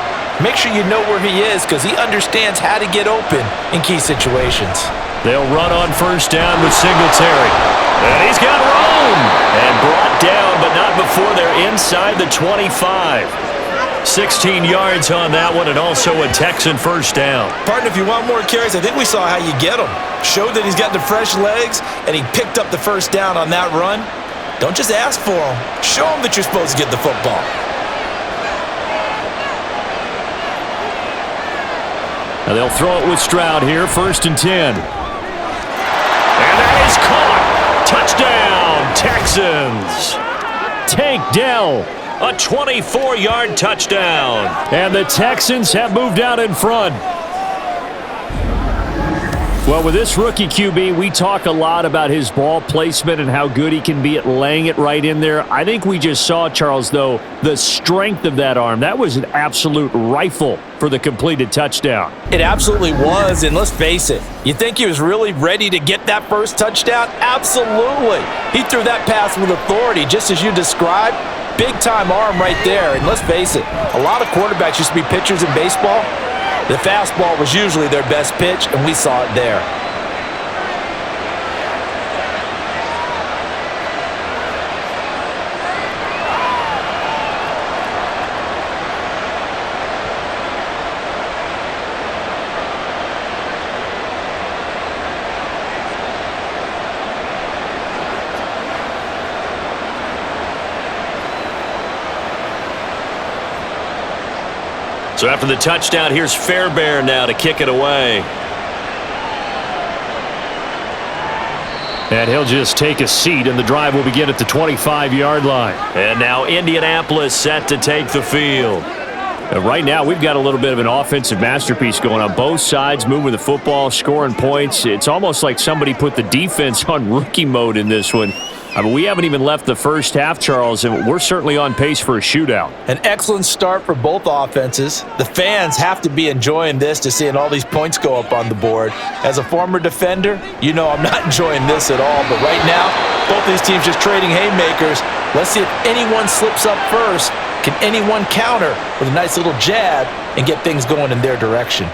Make sure you know where he is because he understands how to get open in key situations. They'll run on first down with Singletary. And he's got room. And brought down, but not before they're inside the 25. 16 yards on that one, and also a Texan first down. Partner, if you want more carries, I think we saw how you get him. Showed that he's got the fresh legs, and he picked up the first down on that run. Don't just ask for him. Show him that you're supposed to get the football. Now they'll throw it with Stroud here, 1st and 10. And that is caught. Touchdown, Texans. Tank Dell, a 24-yard touchdown. And the Texans have moved out in front. Well, with this rookie QB, we talk a lot about his ball placement and how good he can be at laying it right in there. I think we just saw, Charles, though, the strength of that arm. That was an absolute rifle for the completed touchdown. It absolutely was, and let's face it, you think he was really ready to get that first touchdown? Absolutely. He threw that pass with authority, just as you described. Big-time arm right there, and let's face it, a lot of quarterbacks used to be pitchers in baseball. The fastball was usually their best pitch, and we saw it there. So after the touchdown, here's Fairbairn now to kick it away. And he'll just take a seat, and the drive will begin at the 25-yard line. And now Indianapolis set to take the field. Right now, we've got a little bit of an offensive masterpiece going on. Both sides moving the football, scoring points. It's almost like somebody put the defense on rookie mode in this one. I mean, we haven't even left the first half, Charles, and we're certainly on pace for a shootout. An excellent start for both offenses. The fans have to be enjoying this to seeing all these points go up on the board. As a former defender, you know I'm not enjoying this at all. But right now, both these teams just trading haymakers. Let's see if anyone slips up first. Can anyone counter with a nice little jab and get things going in their direction?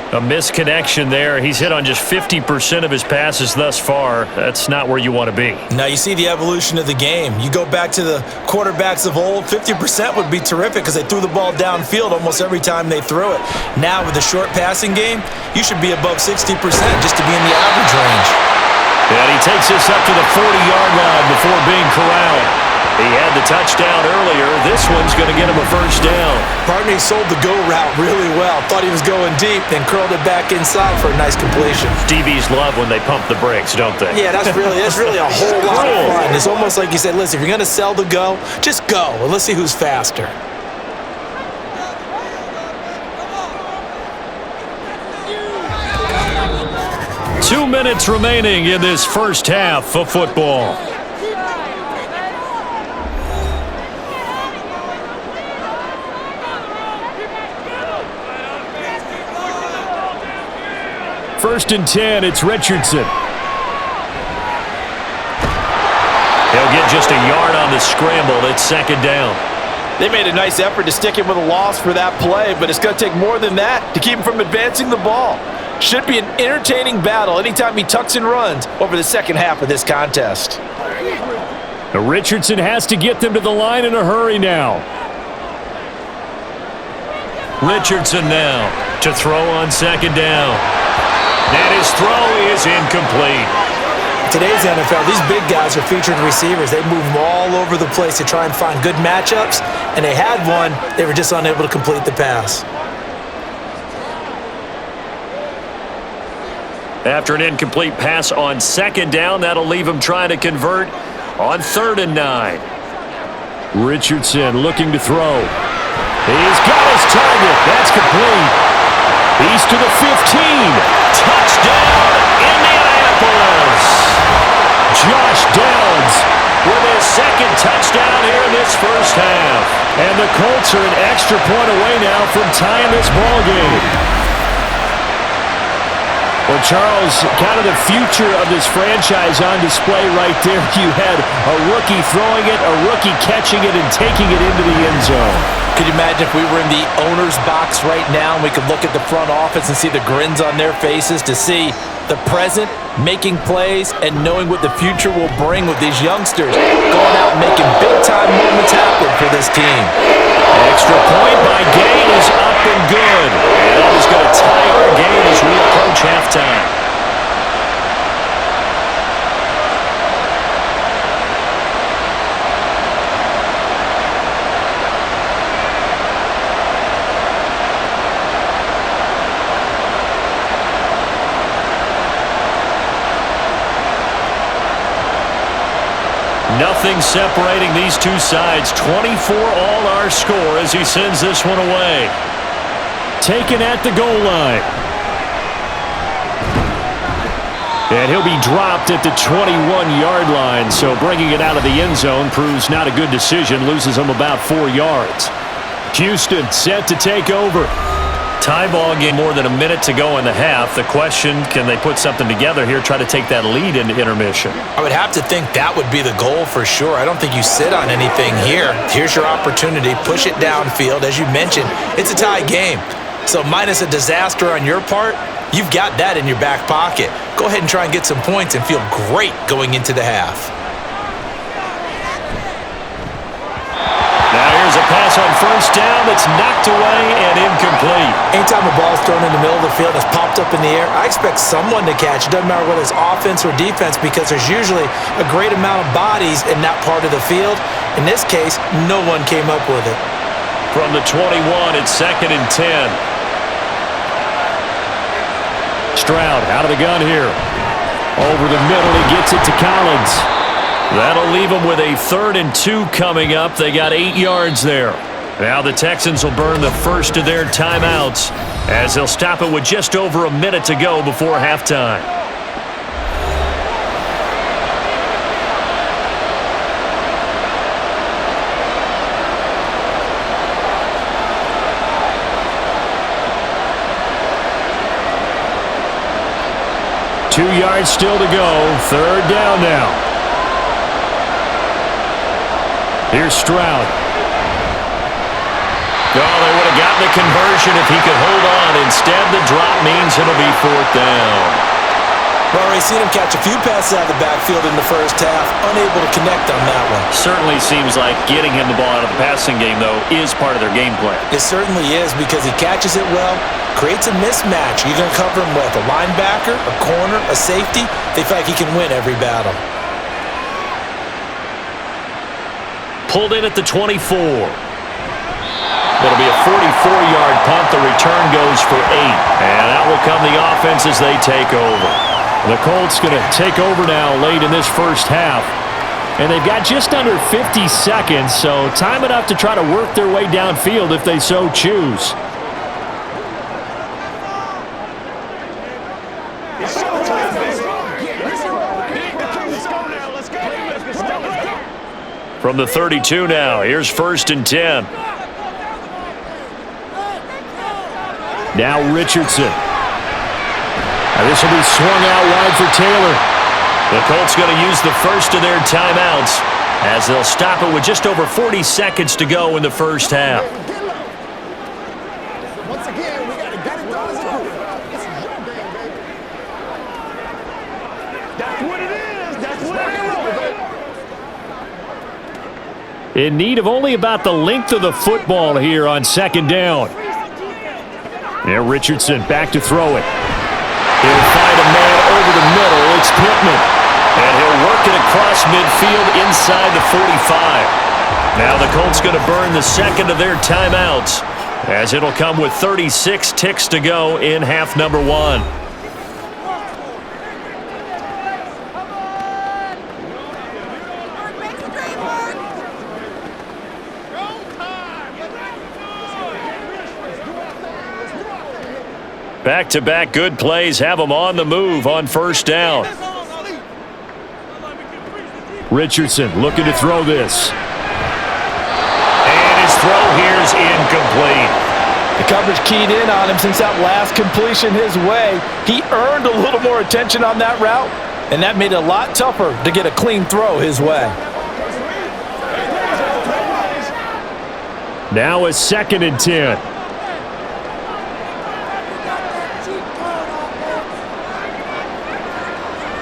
A misconnection there. He's hit on just 50% of his passes thus far. That's not where you want to be. Now you see the evolution of the game. You go back to the quarterbacks of old, 50% would be terrific because they threw the ball downfield almost every time they threw it. Now with the short passing game, you should be above 60% just to be in the average range. And he takes this up to the 40-yard line before being corralled. He had the touchdown earlier. This one's going to get him a first down. Pardon me, sold the go route really well. Thought he was going deep, then curled it back inside for a nice completion. DBs love when they pump the brakes, don't they? Yeah, that's really a whole lot of fun. It's almost like you said, listen, if you're going to sell the go, just go, and let's see who's faster. Two minutes remaining in this first half of football. First and 10, it's Richardson. He'll get just a yard on the scramble. It's second down. They made a nice effort to stick him with a loss for that play, but it's going to take more than that to keep him from advancing the ball. Should be an entertaining battle anytime he tucks and runs over the second half of this contest. Richardson has to get them to the line in a hurry now. Richardson now to throw on second down. And his throw is incomplete. Today's NFL, these big guys are featured receivers. They move them all over the place to try and find good matchups, and they had one. They were just unable to complete the pass. After an incomplete pass on second down, that'll leave him trying to convert on 3rd and 9. Richardson looking to throw. He's got his target. That's complete. He's to the 15. Touchdown, Indianapolis. Josh Downs with his second touchdown here in this first half. And the Colts are an extra point away now from tying this ball game. Well, Charles, kind of the future of this franchise on display right there. You had a rookie throwing it, a rookie catching it, and taking it into the end zone. Could you imagine if we were in the owner's box right now and we could look at the front office and see the grins on their faces to see the present making plays and knowing what the future will bring with these youngsters going out and making big-time moments happen for this team. Extra point by Gain is up and good. And that is going to tie our game as we approach halftime. Nothing separating these two sides. 24 all our score as he sends this one away. Taken at the goal line. And he'll be dropped at the 21-yard line. So bringing it out of the end zone proves not a good decision. Loses him about 4 yards. Houston set to take over. Tie ball game, more than a minute to go in the half. The question, can they put something together here, try to take that lead into intermission? I would have to think that would be the goal for sure. I don't think you sit on anything here. Here's your opportunity. Push it downfield. As you mentioned, it's a tie game. So minus a disaster on your part, you've got that in your back pocket. Go ahead and try and get some points and feel great going into the half. Here's a pass on first down that's knocked away and incomplete. Anytime a ball's thrown in the middle of the field and it's popped up in the air, I expect someone to catch. It doesn't matter whether it's offense or defense because there's usually a great amount of bodies in that part of the field. In this case, no one came up with it. From the 21, it's 2nd and 10. Stroud out of the gun here. Over the middle, he gets it to Collins. That'll leave them with a 3rd and 2 coming up. They got 8 yards there. Now the Texans will burn the first of their timeouts as they'll stop it with just over a minute to go before halftime. Two yards still to go. 3rd down now. Here's Stroud. Oh, they would have gotten the conversion if he could hold on. Instead, the drop means it'll be 4th down. Well, we've seen him catch a few passes out of the backfield in the first half, unable to connect on that one. Certainly seems like getting him the ball out of the passing game, though, is part of their game plan. It certainly is because he catches it well, creates a mismatch. You're going to cover him with a linebacker, a corner, a safety. They feel like he can win every battle. Pulled in at the 24. It'll be a 44-yard punt. The return goes for 8. And out will come the offense as they take over. The Colts going to take over now late in this first half. And they've got just under 50 seconds, so time enough to try to work their way downfield if they so choose. From the 32 now, here's 1st and 10. Now Richardson. This will be swung out wide for Taylor. The Colts going to use the first of their timeouts as they'll stop it with just over 40 seconds to go in the first half. Once again, we got to get it done. This is your game, baby. That's what it is. That's what it is. in need of only about the length of the football here on second down. Now Richardson back to throw it. He'll find a man over the middle. It's Pittman. And he'll work it across midfield inside the 45. Now the Colts going to burn the second of their timeouts, as it'll come with 36 ticks to go in half number one. Back-to-back good plays have them on the move on first down. Richardson looking to throw this. And his throw here is incomplete. The coverage keyed in on him since that last completion his way. He earned a little more attention on that route, and that made it a lot tougher to get a clean throw his way. Now a 2nd and 10.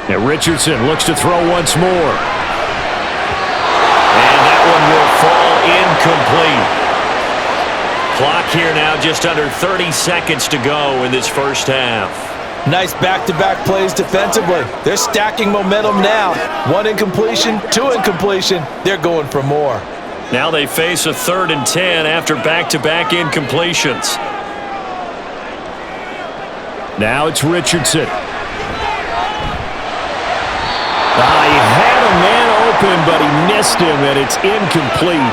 Now Richardson looks to throw once more. And that one will fall incomplete. Clock here now just under 30 seconds to go in this first half. Nice back-to-back plays defensively. They're stacking momentum now. 1 incompletion, 2 incompletion. They're going for more. Now they face a 3rd and 10 after back-to-back incompletions. Now it's Richardson. He had a man open, but he missed him, and it's incomplete.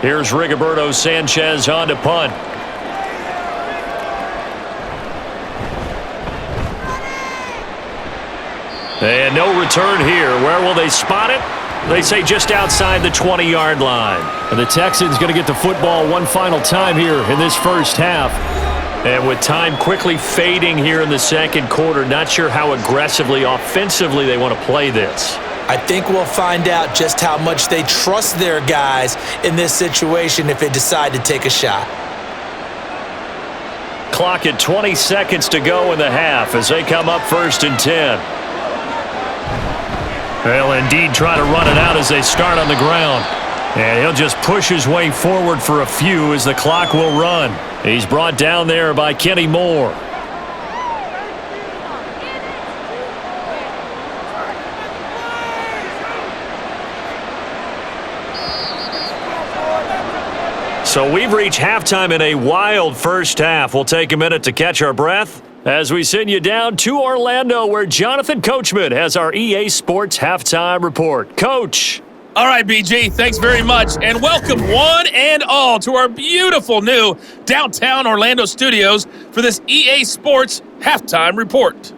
Here's Rigoberto Sanchez on to punt. And no return here. Where will they spot it? They say just outside the 20-yard line. And the Texans going to get the football one final time here in this first half. And with time quickly fading here in the second quarter, not sure how aggressively, offensively they want to play this. I think we'll find out just how much they trust their guys in this situation if they decide to take a shot. Clock at 20 seconds to go in the half as they come up 1st and 10. They'll indeed try to run it out as they start on the ground. And he'll just push his way forward for a few as the clock will run. He's brought down there by Kenny Moore. So we've reached halftime in a wild first half. We'll take a minute to catch our breath as we send you down to Orlando, where Jonathan Coachman has our EA Sports Halftime Report. Coach. All right, BG, thanks very much, and welcome one and all to our beautiful new downtown Orlando studios for this EA Sports Halftime Report.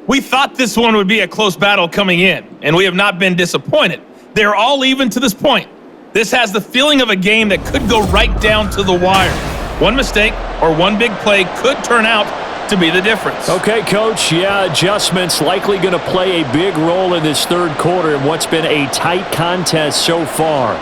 We thought this one would be a close battle coming in, and we have not been disappointed. They're all even to this point. This has the feeling of a game that could go right down to the wire. One mistake or one big play could turn out to be the difference. Okay, Coach. Yeah, adjustments likely going to play a big role in this third quarter in what's been a tight contest so far.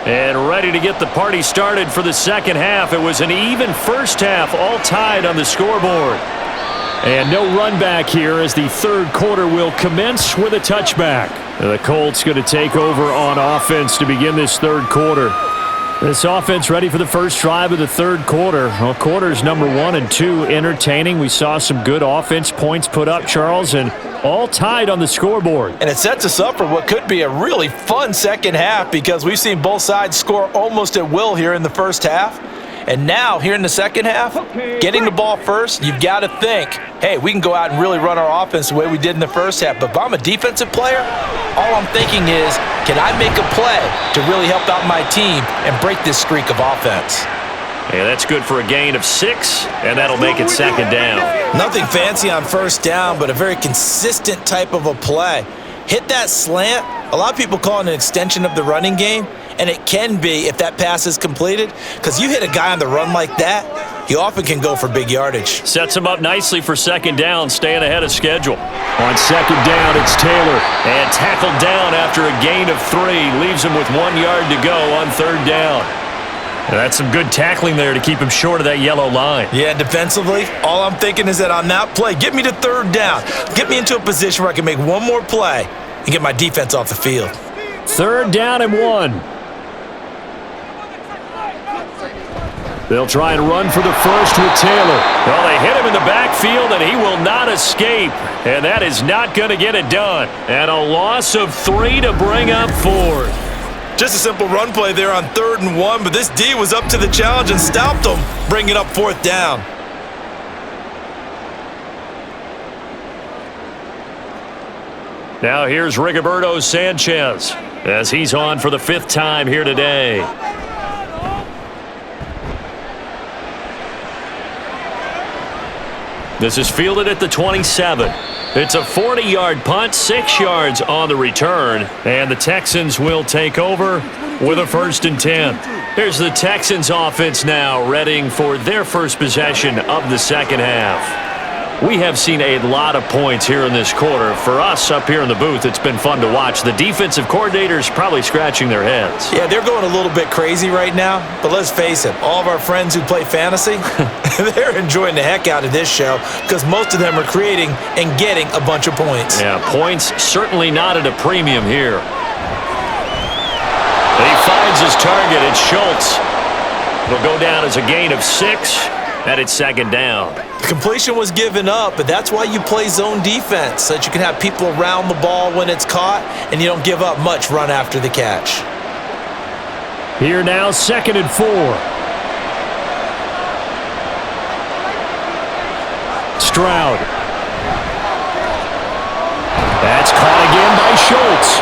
And ready to get the party started for the second half. It was an even first half, all tied on the scoreboard. And no run back here as the third quarter will commence with a touchback. The Colts going to take over on offense to begin this third quarter. This offense ready for the first drive of the third quarter. Well, quarters number 1 and 2 entertaining. We saw some good offense points put up, Charles, and all tied on the scoreboard. And it sets us up for what could be a really fun second half because we've seen both sides score almost at will here in the first half. And now, here in the second half, getting the ball first, you've got to think, hey, we can go out and really run our offense the way we did in the first half. But if I'm a defensive player, all I'm thinking is, can I make a play to really help out my team and break this streak of offense? And that's good for a gain of 6, and that'll make it second down. Nothing fancy on first down, but a very consistent type of a play. Hit that slant. A lot of people call it an extension of the running game, and it can be if that pass is completed, because you hit a guy on the run like that, he often can go for big yardage. Sets him up nicely for second down, staying ahead of schedule. On second down, it's Taylor. And tackled down after a gain of 3. Leaves him with 1 yard to go on third down. And that's some good tackling there to keep him short of that yellow line. Yeah, defensively, all I'm thinking is that on that play, get me to third down. Get me into a position where I can make one more play and get my defense off the field. Third down and 1. They'll try and run for the first with Taylor. Well, they hit him in the backfield, and he will not escape. And that is not going to get it done. And a loss of 3 to bring up 4. Just a simple run play there on 3rd and 1, but this D was up to the challenge and stopped him, bringing up 4th down. Now here's Rigoberto Sanchez as he's on for the 5th time here today. This is fielded at the 27. It's a 40-yard punt, 6 yards on the return, and the Texans will take over with a 1st and 10. Here's the Texans offense now, readying for their first possession of the second half. We have seen a lot of points here in this quarter. For us up here in the booth, it's been fun to watch. The defensive coordinators probably scratching their heads. Yeah, they're going a little bit crazy right now, but let's face it, all of our friends who play fantasy, they're enjoying the heck out of this show because most of them are creating and getting a bunch of points. Yeah, points certainly not at a premium here. He finds his target. It's Schultz. It'll go down as a gain of 6, and it's second down. The completion was given up, but that's why you play zone defense, so that you can have people around the ball when it's caught, and you don't give up much run after the catch. Here now, 2nd and 4. Stroud. That's caught again by Schultz.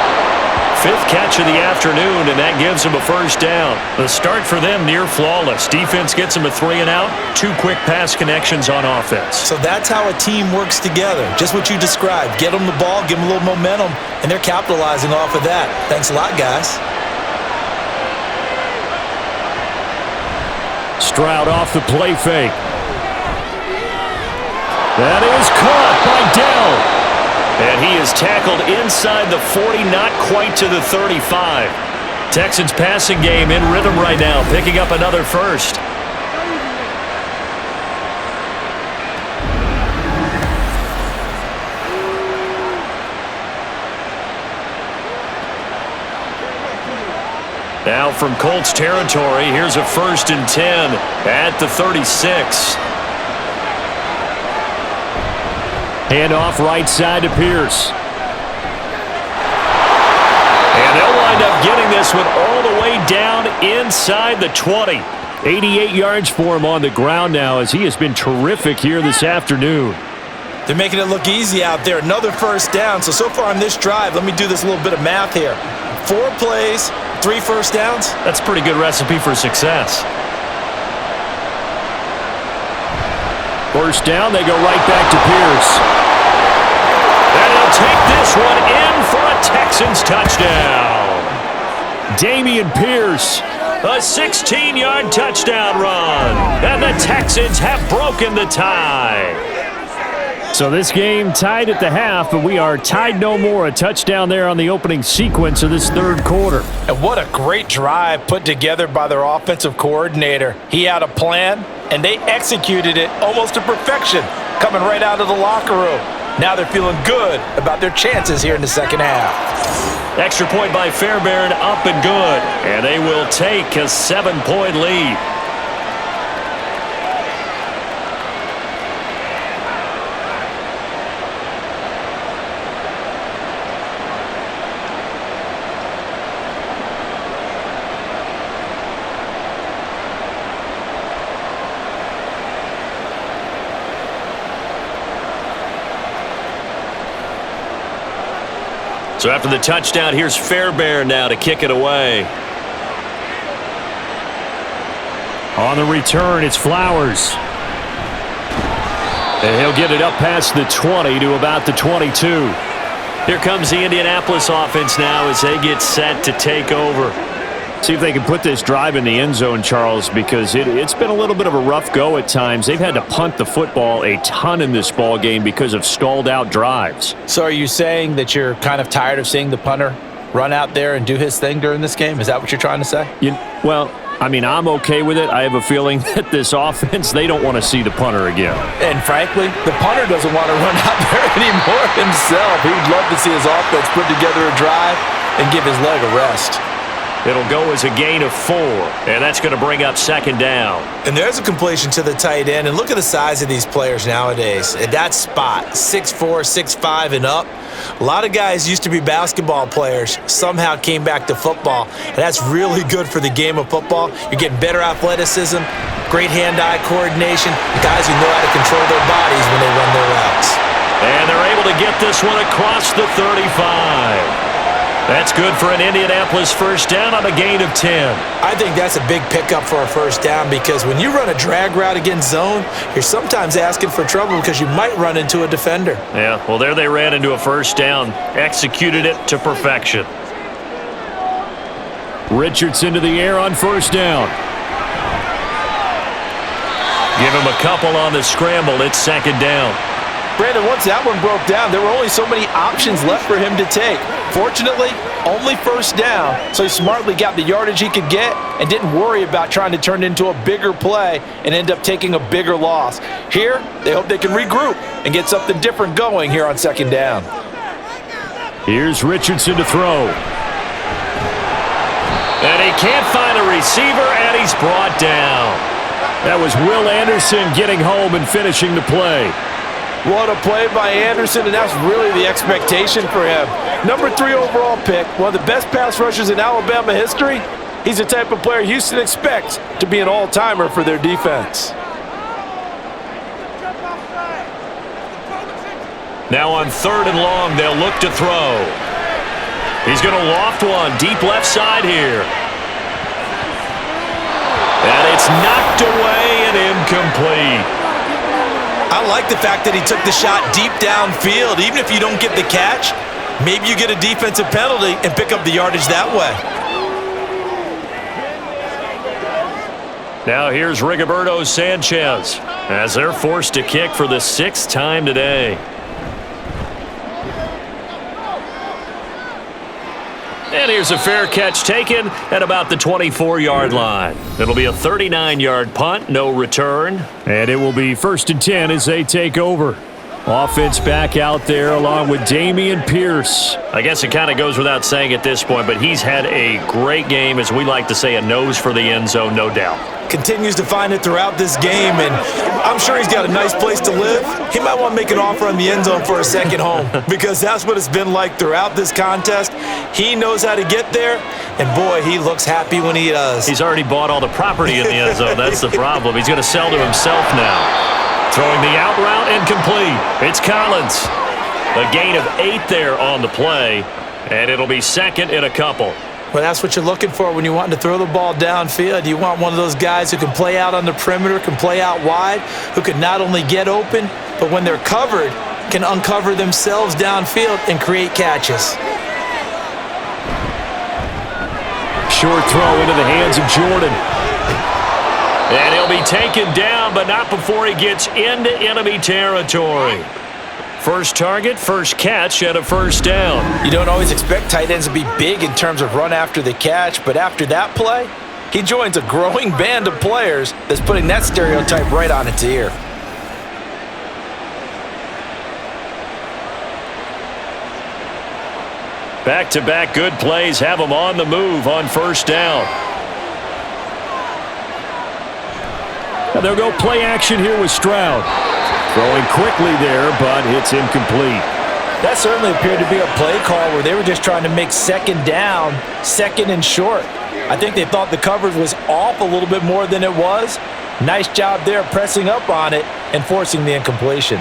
5th catch of the afternoon, and that gives him a 1st down. The start for them near flawless. Defense gets him a 3 and out. 2 quick pass connections on offense. So that's how a team works together. Just what you described. Get them the ball, give them a little momentum, and they're capitalizing off of that. Thanks a lot, guys. Stroud off the play fake. That is caught by Dell. And he is tackled inside the 40, not quite to the 35. Texans passing game in rhythm right now, picking up another 1st. Now from Colts territory, here's a 1st and 10 at the 36. Handoff right side to Pierce. And they'll wind up getting this one all the way down inside the 20. 88 yards for him on the ground now as he has been terrific here this afternoon. They're making it look easy out there. Another 1st down. So far on this drive, let me do this little bit of math here. 4 plays, 3 1st downs. That's a pretty good recipe for success. 1st down, they go right back to Pierce. And he'll take this one in for a Texans touchdown. Dameon Pierce, a 16-yard touchdown run. And the Texans have broken the tie. So this game tied at the half, but we are tied no more. A touchdown there on the opening sequence of this 3rd quarter. And what a great drive put together by their offensive coordinator. He had a plan, and they executed it almost to perfection, coming right out of the locker room. Now they're feeling good about their chances here in the second half. Extra point by Fairbairn, up and good. And they will take a 7-point lead. So after the touchdown, here's Fairbairn now to kick it away. On the return, it's Flowers. And he'll get it up past the 20 to about the 22. Here comes the Indianapolis offense now as they get set to take over. See if they can put this drive in the end zone, Charles, because it's been a little bit of a rough go at times. They've had to punt the football a ton in this ball game because of stalled out drives. So are you saying that you're kind of tired of seeing the punter run out there and do his thing during this game? Is that what you're trying to say? Well, I mean, I'm okay with it. I have a feeling that this offense, they don't want to see the punter again. And frankly, the punter doesn't want to run out there anymore himself. He would love to see his offense put together a drive and give his leg a rest. It'll go as a gain of 4, and that's going to bring up second down. And there's a completion to the tight end. And look at the size of these players nowadays. At that spot, 6'4", 6'5", and up. A lot of guys used to be basketball players, somehow came back to football. And that's really good for the game of football. You're getting better athleticism, great hand-eye coordination, guys who know how to control their bodies when they run their routes. And they're able to get this one across the 35. That's good for an Indianapolis first down on a gain of 10. I think that's a big pickup for a first down because when you run a drag route against zone, you're sometimes asking for trouble because you might run into a defender. Yeah, well, there they ran into a first down, executed it to perfection. Richardson to the air on first down. Give him a couple on the scramble. It's second down. Brandon, once that one broke down, there were only so many options left for him to take. Fortunately, only first down, so he smartly got the yardage he could get and didn't worry about trying to turn it into a bigger play and end up taking a bigger loss. Here, they hope they can regroup and get something different going here on second down. Here's Richardson to throw. And he can't find a receiver, and he's brought down. That was Will Anderson getting home and finishing the play. What a play by Anderson, and that's really the expectation for him. Number 3 overall pick, one of the best pass rushers in Alabama history. He's the type of player Houston expects to be an all-timer for their defense. Now on 3rd and long, they'll look to throw. He's going to loft one deep left side here. And it's knocked away and incomplete. I like the fact that he took the shot deep downfield. Even if you don't get the catch, maybe you get a defensive penalty and pick up the yardage that way. Now here's Rigoberto Sanchez as they're forced to kick for the 6th time today. And here's a fair catch taken at about the 24-yard line. It'll be a 39-yard punt, no return. And it will be 1st and 10 as they take over. Offense back out there along with Dameon Pierce. I guess it kind of goes without saying at this point, but he's had a great game, as we like to say, a nose for the end zone, no doubt. Continues to find it throughout this game, and I'm sure he's got a nice place to live. He might want to make an offer on the end zone for a second home because that's what it's been like throughout this contest. He knows how to get there, and boy, he looks happy when he does. He's already bought all the property in the end zone. That's the problem. He's going to sell to himself now. Throwing the out route incomplete. It's Collins. A gain of 8 there on the play, and it'll be 2nd and a couple. Well, that's what you're looking for when you want to throw the ball downfield. You want one of those guys who can play out on the perimeter, can play out wide, who can not only get open, but when they're covered, can uncover themselves downfield and create catches. Short throw into the hands of Jordan. And he'll be taken down, but not before he gets into enemy territory. First target, first catch, and a first down. You don't always expect tight ends to be big in terms of run after the catch, but after that play, he joins a growing band of players that's putting that stereotype right on its ear. Back-to-back good plays have him on the move on first down. And they'll go play action here with Stroud. Throwing quickly there, but it's incomplete. That certainly appeared to be a play call where they were just trying to make second down, 2nd and short. I think they thought the coverage was off a little bit more than it was. Nice job there pressing up on it and forcing the incompletion.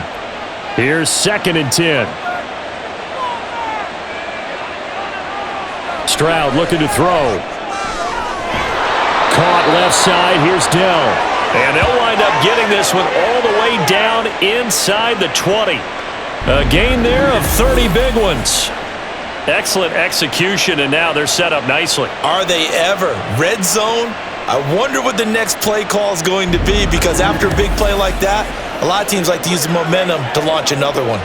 Here's 2nd and 10. Stroud looking to throw. caught left side. Here's Dell. And they'll wind up getting this one all the way down inside the 20. A gain there of 30 big ones. Excellent execution, and now they're set up nicely. Are they ever? Red zone? I wonder what the next play call is going to be, because after a big play like that, a lot of teams like to use the momentum to launch another one.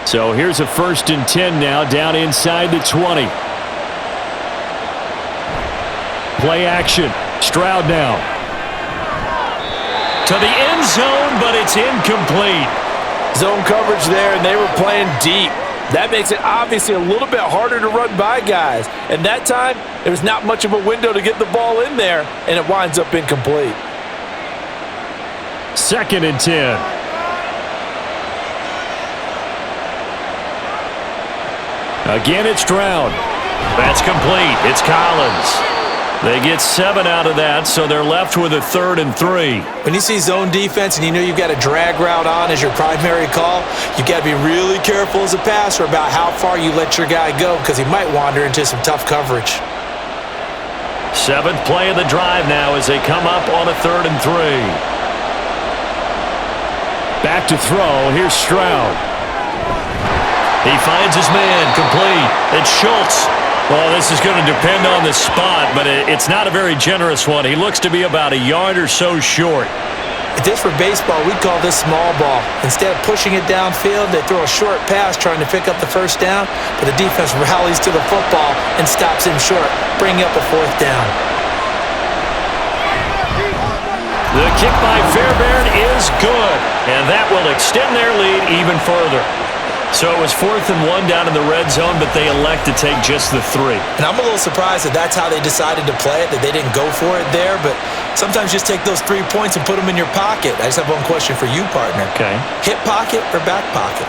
So here's a 1st and 10 now, down inside the 20. Play action. Stroud now. To the end zone, but it's incomplete. Zone coverage there, and they were playing deep. That makes it obviously a little bit harder to run by guys. And that time, there was not much of a window to get the ball in there, and it winds up incomplete. 2nd and 10. Again, it's Stroud. That's complete. It's Collins. They get 7 out of that, so they're left with a 3rd and 3. When you see zone defense and you know you've got a drag route on as your primary call, you've got to be really careful as a passer about how far you let your guy go, because he might wander into some tough coverage. 7th play of the drive now as they come up on a 3rd and 3. Back to throw. Here's Stroud. He finds his man, complete. It's Schultz. Well, this is going to depend on the spot, but it's not a very generous one. He looks to be about a yard or so short. If this were baseball, we'd call this small ball. Instead of pushing it downfield, they throw a short pass trying to pick up the 1st down, but the defense rallies to the football and stops him short, bringing up a 4th down. The kick by Fairbairn is good, and that will extend their lead even further. So it was 4th and 1 down in the red zone, but they elect to take just the 3. And I'm a little surprised that that's how they decided to play it, that they didn't go for it there. But sometimes just take those 3 points and put them in your pocket. I just have one question for you, partner. Okay. Hip pocket or back pocket?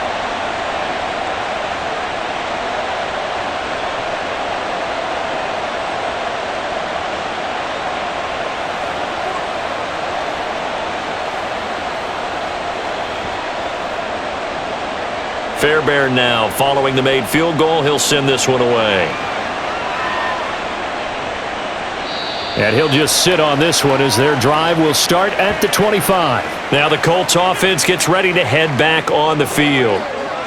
Fairbairn now, following the made field goal, he'll send this one away. And he'll just sit on this one as their drive will start at the 25. Now the Colts offense gets ready to head back on the field.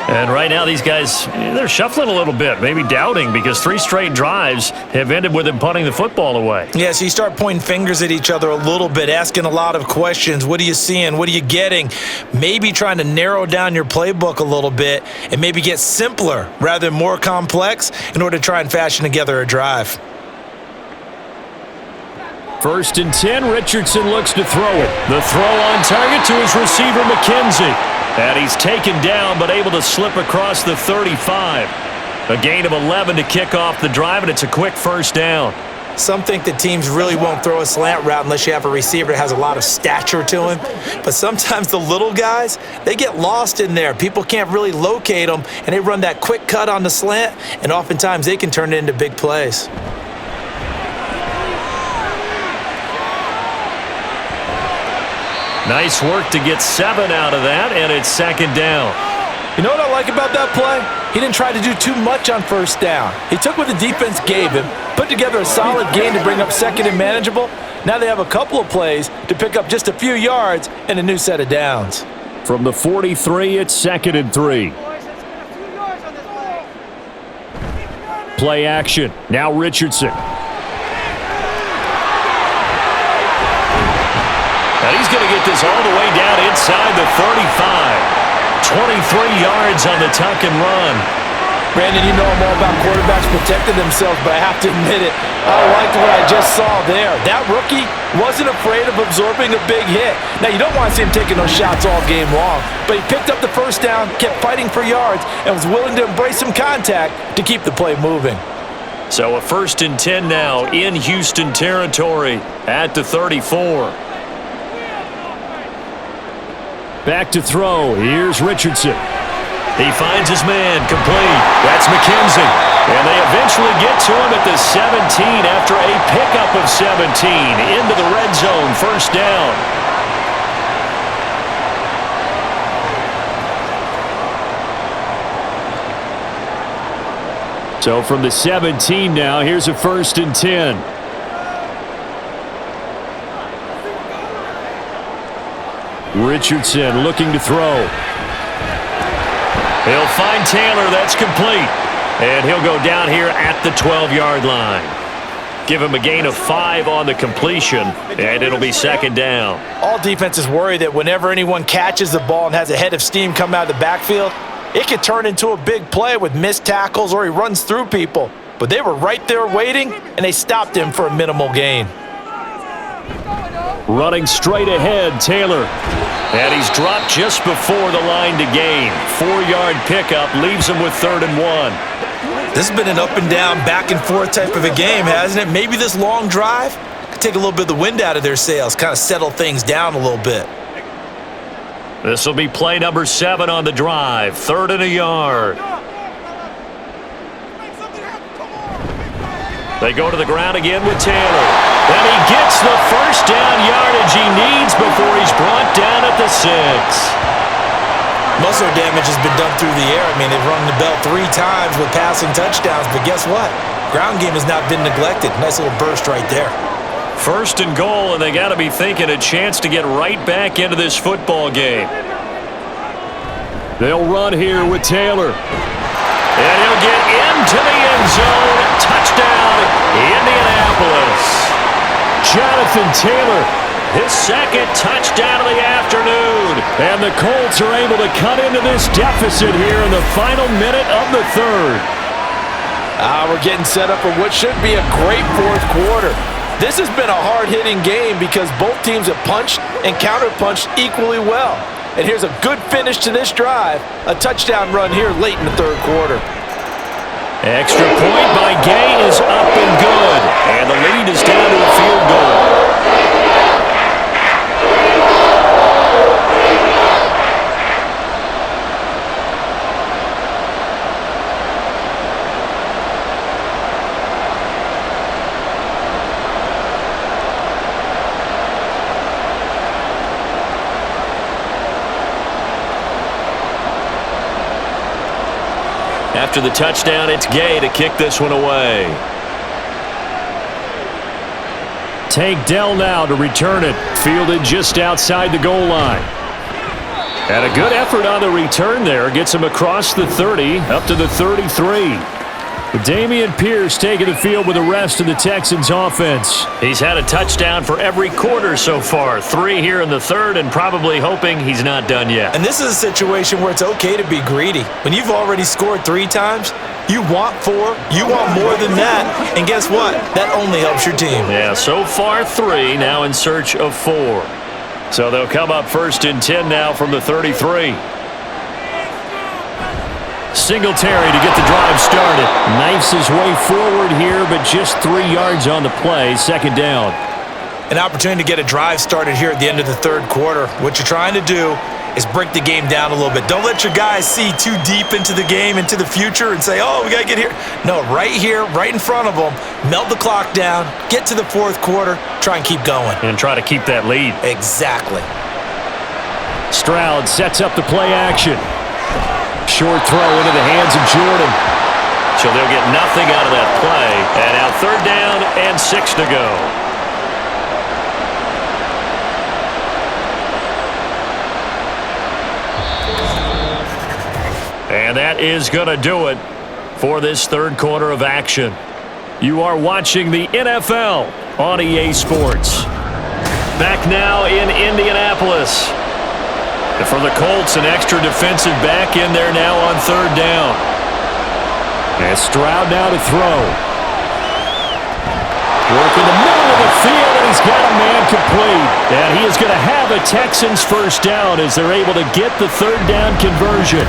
And right now these guys, they're shuffling a little bit, maybe doubting, because 3 straight drives have ended with them punting the football away. Yeah, so you start pointing fingers at each other a little bit, asking a lot of questions. What are you seeing? What are you getting? Maybe trying to narrow down your playbook a little bit and maybe get simpler rather than more complex in order to try and fashion together a drive. 1st and 10, Richardson looks to throw it. The throw on target to his receiver, McKenzie. And he's taken down, but able to slip across the 35. A gain of 11 to kick off the drive, and it's a quick 1st down. Some think that teams really won't throw a slant route unless you have a receiver that has a lot of stature to him. But sometimes the little guys, they get lost in there. People can't really locate them, and they run that quick cut on the slant, and oftentimes they can turn it into big plays. Nice work to get 7 out of that, and it's 2nd down. You know what I like about that play? He didn't try to do too much on 1st down. He took what the defense gave him, put together a solid gain to bring up 2nd and manageable. Now they have a couple of plays to pick up just a few yards and a new set of downs. From the 43, it's 2nd and 3. Play action. Now Richardson. And he's going to get this all the way down inside the 35. 23 yards on the tuck and run. Brandon, you know I'm all about quarterbacks protecting themselves, but I have to admit it, I liked what I just saw there. That rookie wasn't afraid of absorbing a big hit. Now, you don't want to see him taking those shots all game long, but he picked up the 1st down, kept fighting for yards, and was willing to embrace some contact to keep the play moving. So a 1st and 10 now in Houston territory at the 34. Back to throw. Here's Richardson. He finds his man, complete. That's McKenzie. And they eventually get to him at the 17 after a pickup of 17 into the red zone, 1st down. So from the 17 now, here's a 1st and 10. Richardson looking to throw. He'll find Taylor. That's complete. And he'll go down here at the 12-yard line. Give him a gain of 5 on the completion, and it'll be 2nd down. All defenses worry that whenever anyone catches the ball and has a head of steam come out of the backfield, it could turn into a big play with missed tackles or he runs through people. But they were right there waiting, and they stopped him for a minimal gain. Running straight ahead, Taylor. And he's dropped just before the line to gain. 4-yard pickup leaves him with 3rd and 1. This has been an up and down, back and forth type of a game, hasn't it? Maybe this long drive could take a little bit of the wind out of their sails, kind of settle things down a little bit. This will be play number 7 on the drive. 3rd and a yard. They go to the ground again with Taylor. And he gets the 1st down yardage he needs before he's brought down at the 6. Most of their damage has been done through the air. I mean, they've rung the bell 3 times with passing touchdowns, but guess what? Ground game has not been neglected. Nice little burst right there. 1st and goal, and they got to be thinking a chance to get right back into this football game. They'll run here with Taylor. And he'll get into the end zone. Touchdown, Indianapolis. Jonathan Taylor, his 2nd touchdown of the afternoon. And the Colts are able to cut into this deficit here in the final minute of the 3rd. We're getting set up for what should be a great 4th quarter. This has been a hard-hitting game because both teams have punched and counter-punched equally well. And here's a good finish to this drive. A touchdown run here late in the 3rd quarter. Extra point by Gay is up and good. And the lead is down to a field goal. After the touchdown, it's Gay to kick this one away. Take Dell now to return it. Fielded just outside the goal line. And a good effort on the return there. Gets him across the 30, up to the 33. Damian Pierce taking the field with the rest of the Texans offense. He's had a touchdown for every quarter so far. 3 here in the 3rd, and probably hoping he's not done yet. And this is a situation where it's okay to be greedy. When you've already scored 3 times, you want 4, you want more than that, and guess what? That only helps your team. Yeah, so far 3, now in search of 4. So they'll come up 1st and 10 now from the 33. Singletary to get the drive started. Knifes his way forward here, but just 3 yards on the play. 2nd down. An opportunity to get a drive started here at the end of the 3rd quarter. What you're trying to do is break the game down a little bit. Don't let your guys see too deep into the game, into the future, and say, oh, we got to get here. No, right here, right in front of them, melt the clock down, get to the 4th quarter, try and keep going. And try to keep that lead. Exactly. Stroud sets up the play action. Short throw into the hands of Jordan. So they'll get nothing out of that play. And now 3rd down and 6 to go. And that is going to do it for this 3rd quarter of action. You are watching the NFL on EA Sports. Back now in Indianapolis. And for the Colts, an extra defensive back in there now on 3rd down. And Stroud now to throw. Work in the middle of the field, and he's got a man complete. And he is going to have a Texans 1st down as they're able to get the 3rd down conversion.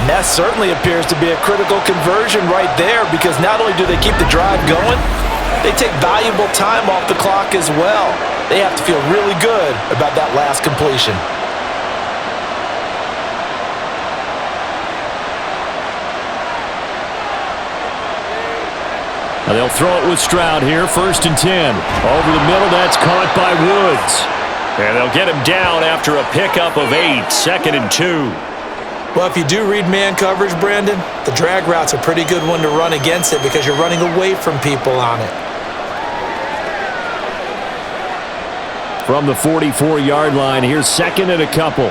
And that certainly appears to be a critical conversion right there, because not only do they keep the drive going, they take valuable time off the clock as well. They have to feel really good about that last completion. Now they'll throw it with Stroud here, 1st and 10. Over the middle, that's caught by Woods. And they'll get him down after a pickup of 8, 2nd and 2. Well, if you do read man coverage, Brandon, the drag route's a pretty good one to run against it because you're running away from people on it. From the 44-yard line, here's second and a couple.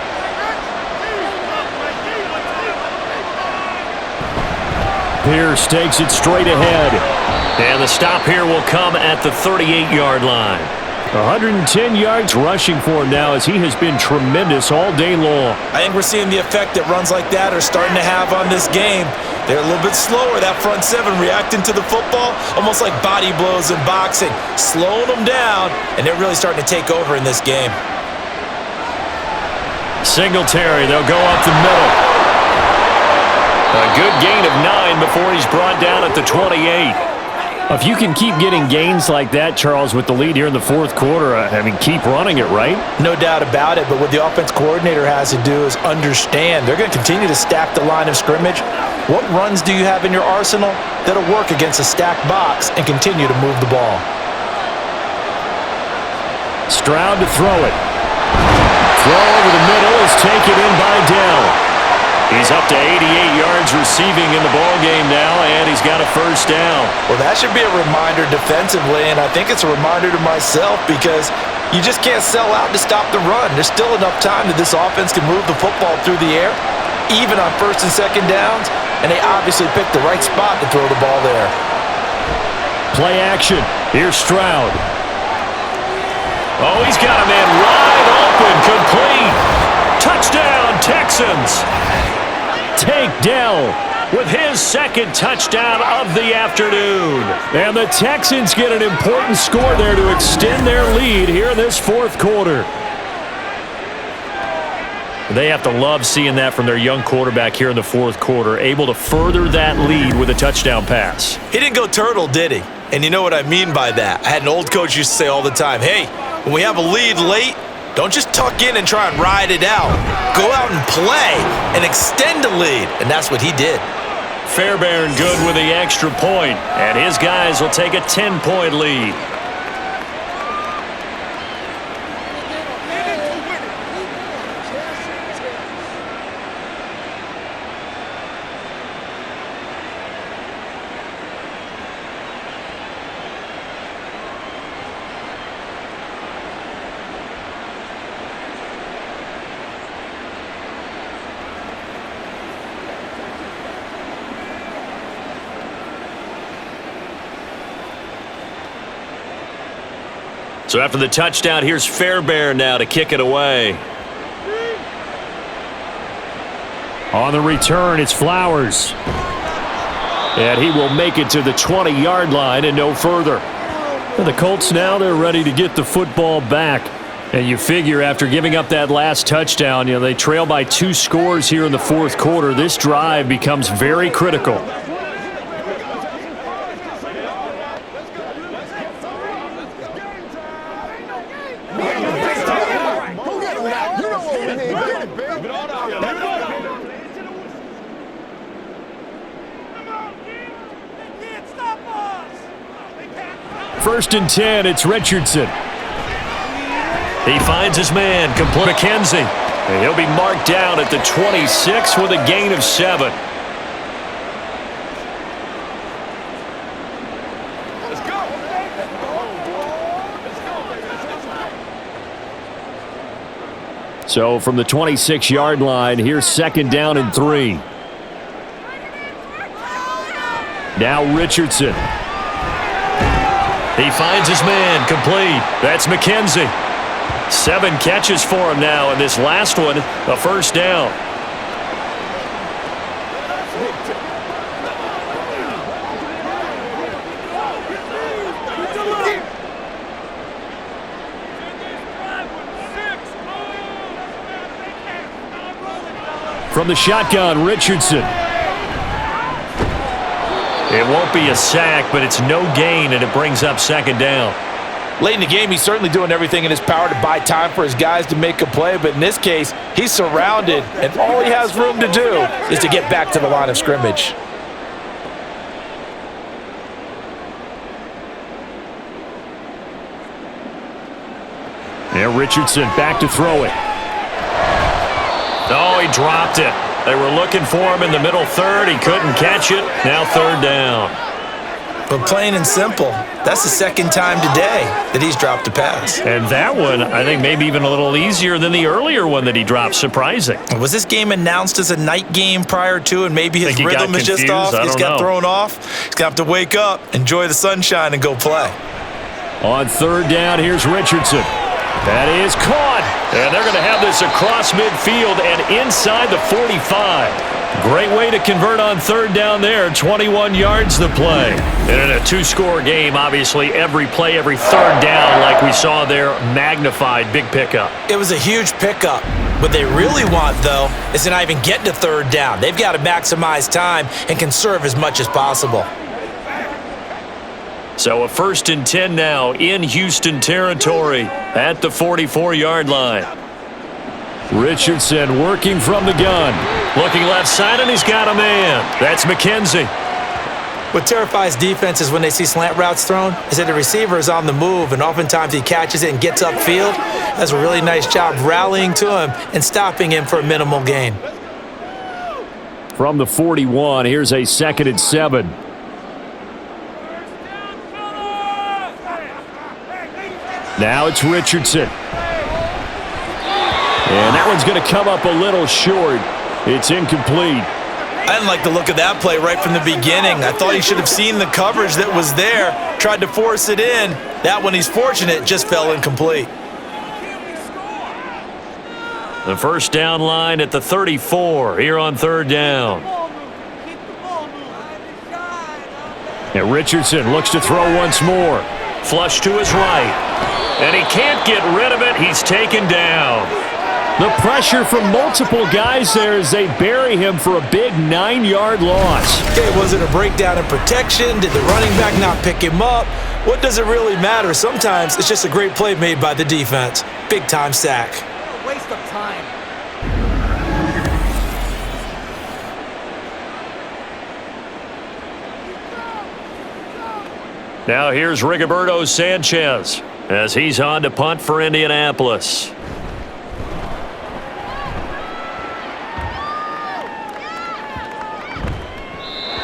Pierce takes it straight ahead. And the stop here will come at the 38-yard line. 110 yards rushing for him now as he has been tremendous all day long. I think we're seeing the effect that runs like that are starting to have on this game. They're a little bit slower, that front seven, reacting to the football, almost like body blows in boxing, slowing them down, and they're really starting to take over in this game. Singletary, they'll go up the middle. A good gain of 9 before he's brought down at the 28. If you can keep getting gains like that, Charles, with the lead here in the fourth quarter, keep running it, right? No doubt about it, but what the offense coordinator has to do is understand. They're going to continue to stack the line of scrimmage. What runs do you have in your arsenal that'll work against a stacked box and continue to move the ball? Stroud to throw it. Throw over the middle is taken in by Dell. He's up to 88 yards receiving in the ballgame now, and he's got a first down. Well, that should be a reminder defensively, and I think it's a reminder to myself because you just can't sell out to stop the run. There's still enough time that this offense can move the football through the air, even on first and second downs, and they obviously picked the right spot to throw the ball there. Play action. Here's Stroud. Oh, he's got a man wide open, complete. Touchdown, Texans. Tank Dell with his second touchdown of the afternoon. And the Texans get an important score there to extend their lead here in this fourth quarter. They have to love seeing that from their young quarterback here in the fourth quarter, able to further that lead with a touchdown pass. He didn't go turtle, did he? And you know what I mean by that. I had an old coach used to say all the time, hey, when we have a lead late, don't just tuck in and try and ride it out. Go out and play and extend the lead. And that's what he did. Fairbairn good with the extra point, and his guys will take a 10-point lead. So after the touchdown, here's Fairbairn now to kick it away. On the return, it's Flowers. And he will make it to the 20-yard line and no further. And the Colts now, they're ready to get the football back. And you figure after giving up that last touchdown, they trail by 2 scores here in the fourth quarter. This drive becomes very critical. First and 10, it's Richardson. He finds his man, complete McKenzie. And he'll be marked down at the 26 with a gain of 7. So from the 26-yard line, here's second down and 3. Now Richardson. He finds his man, complete. That's McKenzie. 7 catches for him now, and this last one, a first down. From the shotgun, Richardson. It won't be a sack, but it's no gain, and it brings up second down. Late in the game, he's certainly doing everything in his power to buy time for his guys to make a play, but in this case, he's surrounded, and all he has room to do is to get back to the line of scrimmage. Now Richardson back to throw it. Oh, he dropped it. They were looking for him in the middle third. He couldn't catch it. Now third down. But plain and simple, that's the second time today that he's dropped a pass. And that one, I think, maybe even a little easier than the earlier one that he dropped. Surprising. Was this game announced as a night game prior to, and maybe his rhythm is just off? He's got thrown off. He's going to have to wake up, enjoy the sunshine, and go play. On third down, here's Richardson. That is caught. And they're going to have this across midfield and inside the 45. Great way to convert on third down there. 21 yards the play. And in a two-score game, obviously, every play, every third down, like we saw there, magnified. Big pickup. It was a huge pickup. What they really want, though, is to not even get to third down. They've got to maximize time and conserve as much as possible. So a 1st and 10 now in Houston territory at the 44-yard line. Richardson working from the gun. Looking left side, and he's got a man. That's McKenzie. What terrifies defenses when they see slant routes thrown is that the receiver is on the move, and oftentimes he catches it and gets upfield. Does a really nice job rallying to him and stopping him for a minimal gain. From the 41, here's a 2nd and 7. Now it's Richardson. And that one's going to come up a little short. It's incomplete. I didn't like the look of that play right from the beginning. I thought he should have seen the coverage that was there, tried to force it in. That one, he's fortunate, just fell incomplete. The first down line at the 34 here on third down. And Richardson looks to throw once more. Flush to his right. And he can't get rid of it. He's taken down. The pressure from multiple guys there as they bury him for a big 9-yard loss. Okay, was it a breakdown in protection? Did the running back not pick him up? What does it really matter? Sometimes it's just a great play made by the defense. Big-time sack. Waste of time. Now here's Rigoberto Sanchez as he's on to punt for Indianapolis.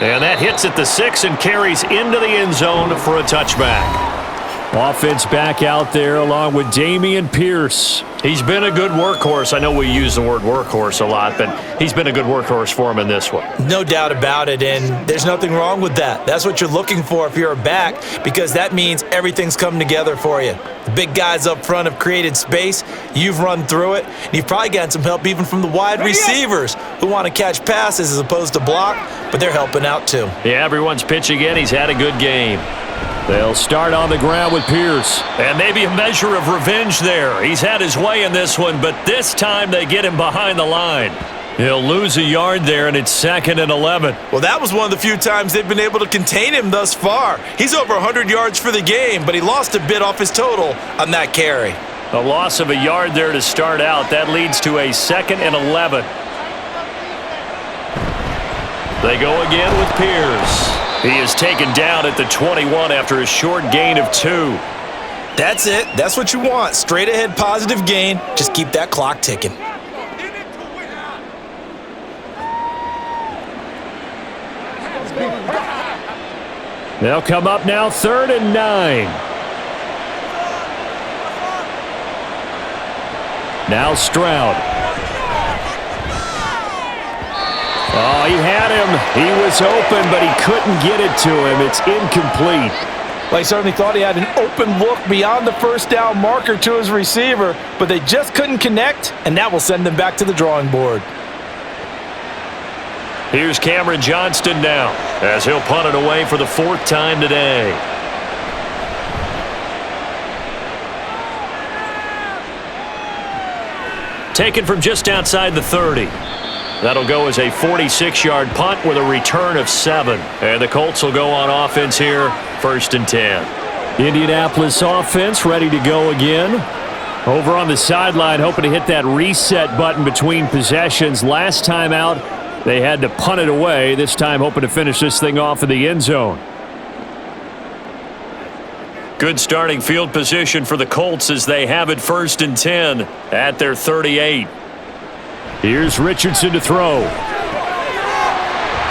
And that hits at the 6 and carries into the end zone for a touchback. Offense back out there along with Dameon Pierce. He's been a good workhorse. I know we use the word workhorse a lot, but he's been a good workhorse for him in this one. No doubt about it, and there's nothing wrong with that. That's what you're looking for if you're a back, because that means everything's come together for you. The big guys up front have created space. You've run through it, and you've probably gotten some help even from the wide receivers who want to catch passes as opposed to block, but they're helping out too. Yeah, everyone's pitching in. He's had a good game. They'll start on the ground with Pierce. And maybe a measure of revenge there. He's had his way in this one, but this time they get him behind the line. He'll lose a yard there, and it's 2nd and 11. Well, that was one of the few times they've been able to contain him thus far. He's over 100 yards for the game, but he lost a bit off his total on that carry. A loss of a yard there to start out. That leads to a 2nd and 11. They go again with Pierce. He is taken down at the 21 after a short gain of 2. That's it. That's what you want. Straight ahead positive gain. Just keep that clock ticking. They'll come up now 3rd and 9. Now Stroud. Oh, he had him. He was open, but he couldn't get it to him. It's incomplete. Well, he certainly thought he had an open look beyond the first down marker to his receiver, but they just couldn't connect, and that will send them back to the drawing board. Here's Cameron Johnston now as he'll punt it away for the 4th time today. Taken from just outside the 30. That'll go as a 46-yard punt with a return of 7. And the Colts will go on offense here, 1st and 10. Indianapolis offense ready to go again. Over on the sideline, hoping to hit that reset button between possessions. Last time out, they had to punt it away. This time, hoping to finish this thing off in the end zone. Good starting field position for the Colts as they have it 1st and 10 at their 38. Here's Richardson to throw.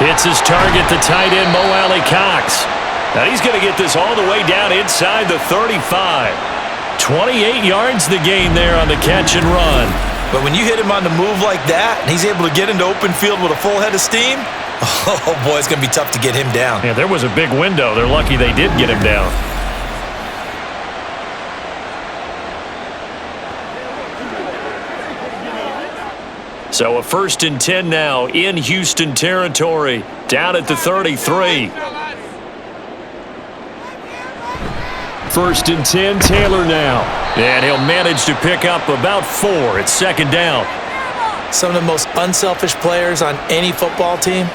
Hits his target, the tight end, Mo Alley Cox. Now he's going to get this all the way down inside the 35. 28 yards the gain there on the catch and run. But when you hit him on the move like that, and he's able to get into open field with a full head of steam, oh boy, it's going to be tough to get him down. Yeah, there was a big window. They're lucky they did get him down. So a 1st and 10 now in Houston territory, down at the 33. 1st and 10, Taylor now. And he'll manage to pick up about 4. It's 2nd down. Some of the most unselfish players on any football team,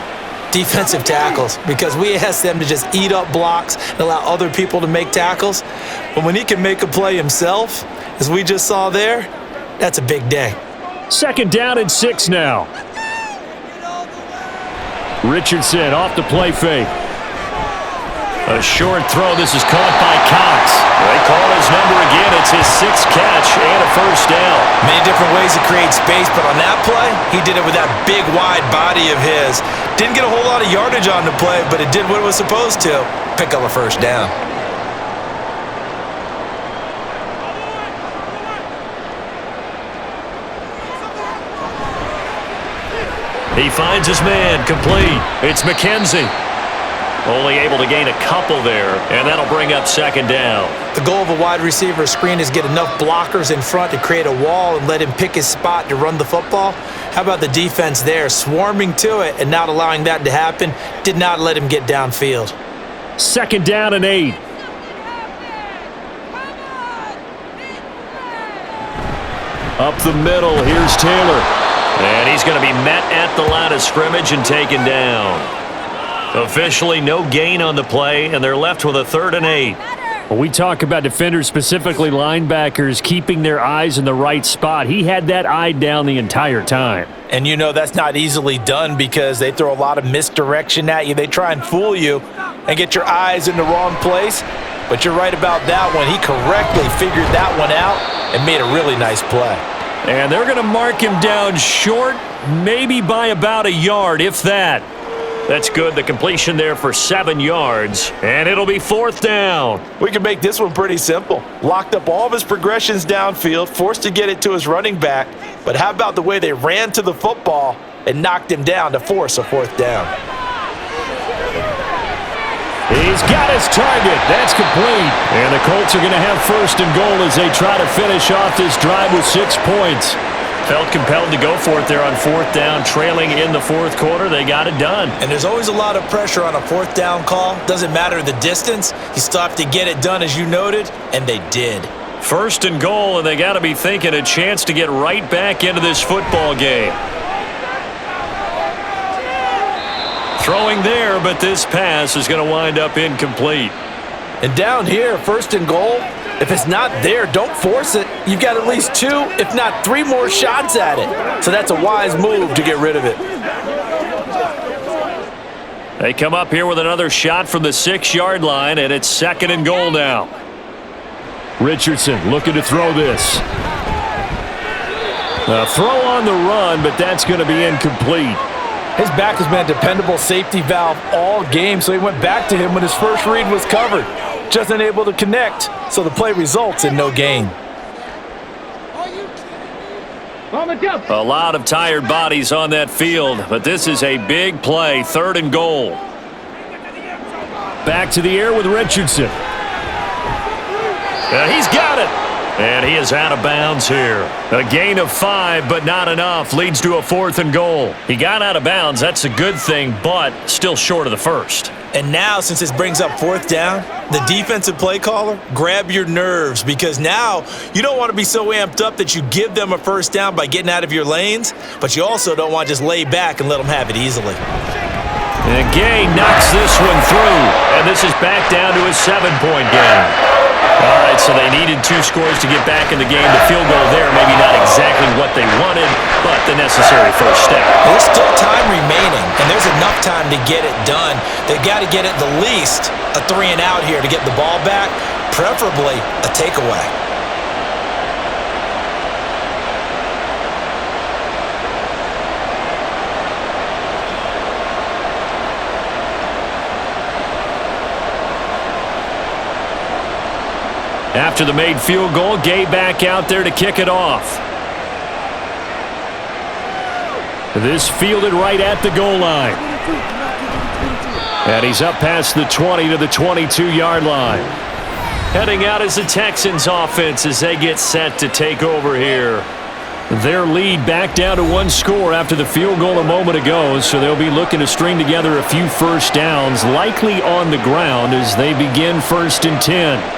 defensive tackles, because we ask them to just eat up blocks and allow other people to make tackles. But when he can make a play himself, as we just saw there, that's a big day. 2nd down and 6 now. Richardson off the play fake. A short throw. This is caught by Cox. They call his number again. It's his 6th catch and a 1st down. Many different ways to create space, but on that play, he did it with that big, wide body of his. Didn't get a whole lot of yardage on the play, but it did what it was supposed to. Pick up a 1st down. He finds his man, complete. It's McKenzie. Only able to gain a couple there, and that'll bring up 2nd down. The goal of a wide receiver screen is get enough blockers in front to create a wall and let him pick his spot to run the football. How about the defense there, swarming to it and not allowing that to happen? Did not let him get downfield. 2nd down and 8. Up the middle, here's Taylor. And he's going to be met at the line of scrimmage and taken down. Officially no gain on the play, and they're left with a 3rd and 8. When we talk about defenders, specifically linebackers, keeping their eyes in the right spot, he had that eye down the entire time. And you know that's not easily done because they throw a lot of misdirection at you. They try and fool you and get your eyes in the wrong place. But you're right about that one. He correctly figured that one out and made a really nice play. And they're going to mark him down short, maybe by about a yard, if that. That's good. The completion there for 7 yards, and it'll be 4th down. We can make this one pretty simple. Locked up all of his progressions downfield, forced to get it to his running back. But how about the way they ran to the football and knocked him down to force a 4th down? He's got his target. That's complete. And the Colts are going to have 1st and goal as they try to finish off this drive with 6 points. Felt compelled to go for it there on 4th down, trailing in the 4th quarter. They got it done. And there's always a lot of pressure on a 4th down call. Doesn't matter the distance. You stop to get it done, as you noted, and they did. 1st and goal, and they got to be thinking a chance to get right back into this football game. Throwing there, but this pass is going to wind up incomplete. And down here, 1st and goal, if it's not there, don't force it. You've got at least 2, if not 3 more shots at it. So that's a wise move to get rid of it. They come up here with another shot from the 6-yard line, and it's 2nd and goal now. Richardson looking to throw this. A throw on the run, but that's going to be incomplete. His back has been a dependable safety valve all game, so he went back to him when his first read was covered. Just unable to connect, so the play results in no gain. A lot of tired bodies on that field, but this is a big play, 3rd and goal. Back to the air with Richardson. He's got it. And he is out of bounds here. A gain of 5, but not enough. Leads to a 4th and goal. He got out of bounds. That's a good thing, but still short of the 1st. And now, since this brings up 4th down, the defensive play caller, grab your nerves, because now you don't want to be so amped up that you give them a 1st down by getting out of your lanes, but you also don't want to just lay back and let them have it easily. And Gay knocks this one through, and this is back down to a 7-point game. All right, so they needed 2 scores to get back in the game. The field goal there, maybe not exactly what they wanted, but the necessary first step. There's still time remaining, and there's enough time to get it done. They've got to get at the least a 3 and out here to get the ball back, preferably a takeaway. After the made field goal, Gay back out there to kick it off. This fielded right at the goal line. And he's up past the 20 to the 22-yard line. Heading out is the Texans offense as they get set to take over here. Their lead back down to one score after the field goal a moment ago, so they'll be looking to string together a few first downs, likely on the ground as they begin 1st and 10.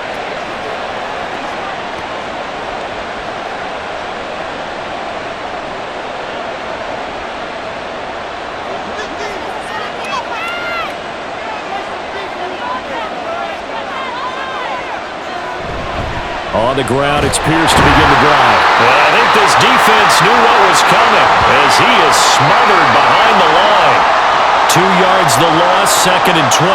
On the ground, it's Pierce to begin the drive. Well, I think this defense knew what was coming as he is smothered behind the line. 2 yards the loss, 2nd and 12.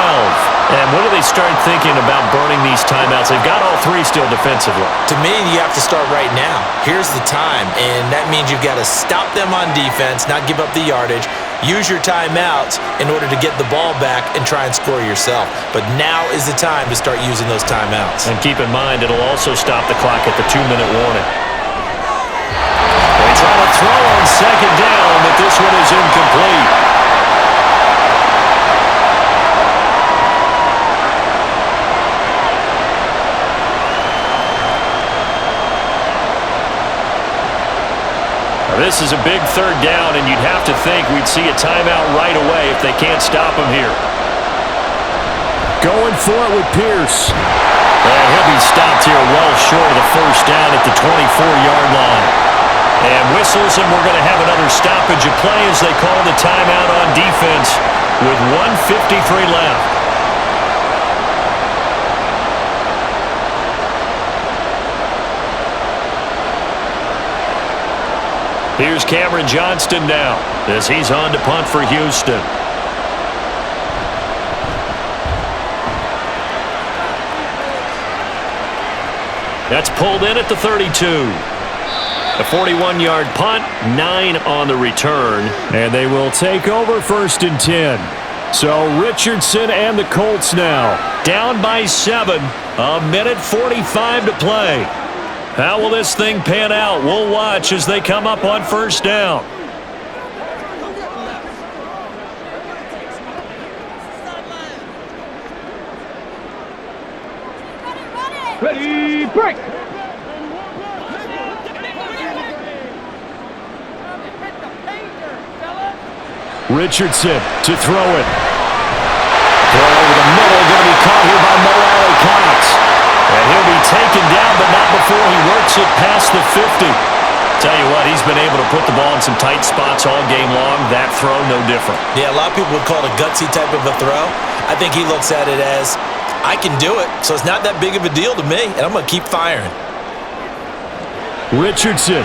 And when do they start thinking about burning these timeouts? They've got all 3 still defensively. To me, you have to start right now. Here's the time, and that means you've got to stop them on defense, not give up the yardage. Use your timeouts in order to get the ball back and try and score yourself. But now is the time to start using those timeouts. And keep in mind, it'll also stop the clock at the 2-minute warning. They try to throw on 2nd down, but this one is incomplete. This is a big 3rd down, and you'd have to think we'd see a timeout right away if they can't stop him here. Going for it with Pierce. And he'll be stopped here well short of the 1st down at the 24-yard line. And whistles, and we're going to have another stoppage of play as they call the timeout on defense with 1:53 left. Here's Cameron Johnston now as he's on to punt for Houston. That's pulled in at the 32. A 41-yard punt, 9 on the return. And they will take over 1st and 10. So Richardson and the Colts now down by 7. 1:45 to play. How will this thing pan out? We'll watch as they come up on 1st down. Ready, break! Richardson to throw it. Throw over the middle, going to be caught here by Mo Alley-Cox. And he'll be taken down, but not before he works it past the 50. Tell you what, he's been able to put the ball in some tight spots all game long. That throw, no different. Yeah, a lot of people would call it a gutsy type of a throw. I think he looks at it as, I can do it, so it's not that big of a deal to me, and I'm going to keep firing. Richardson.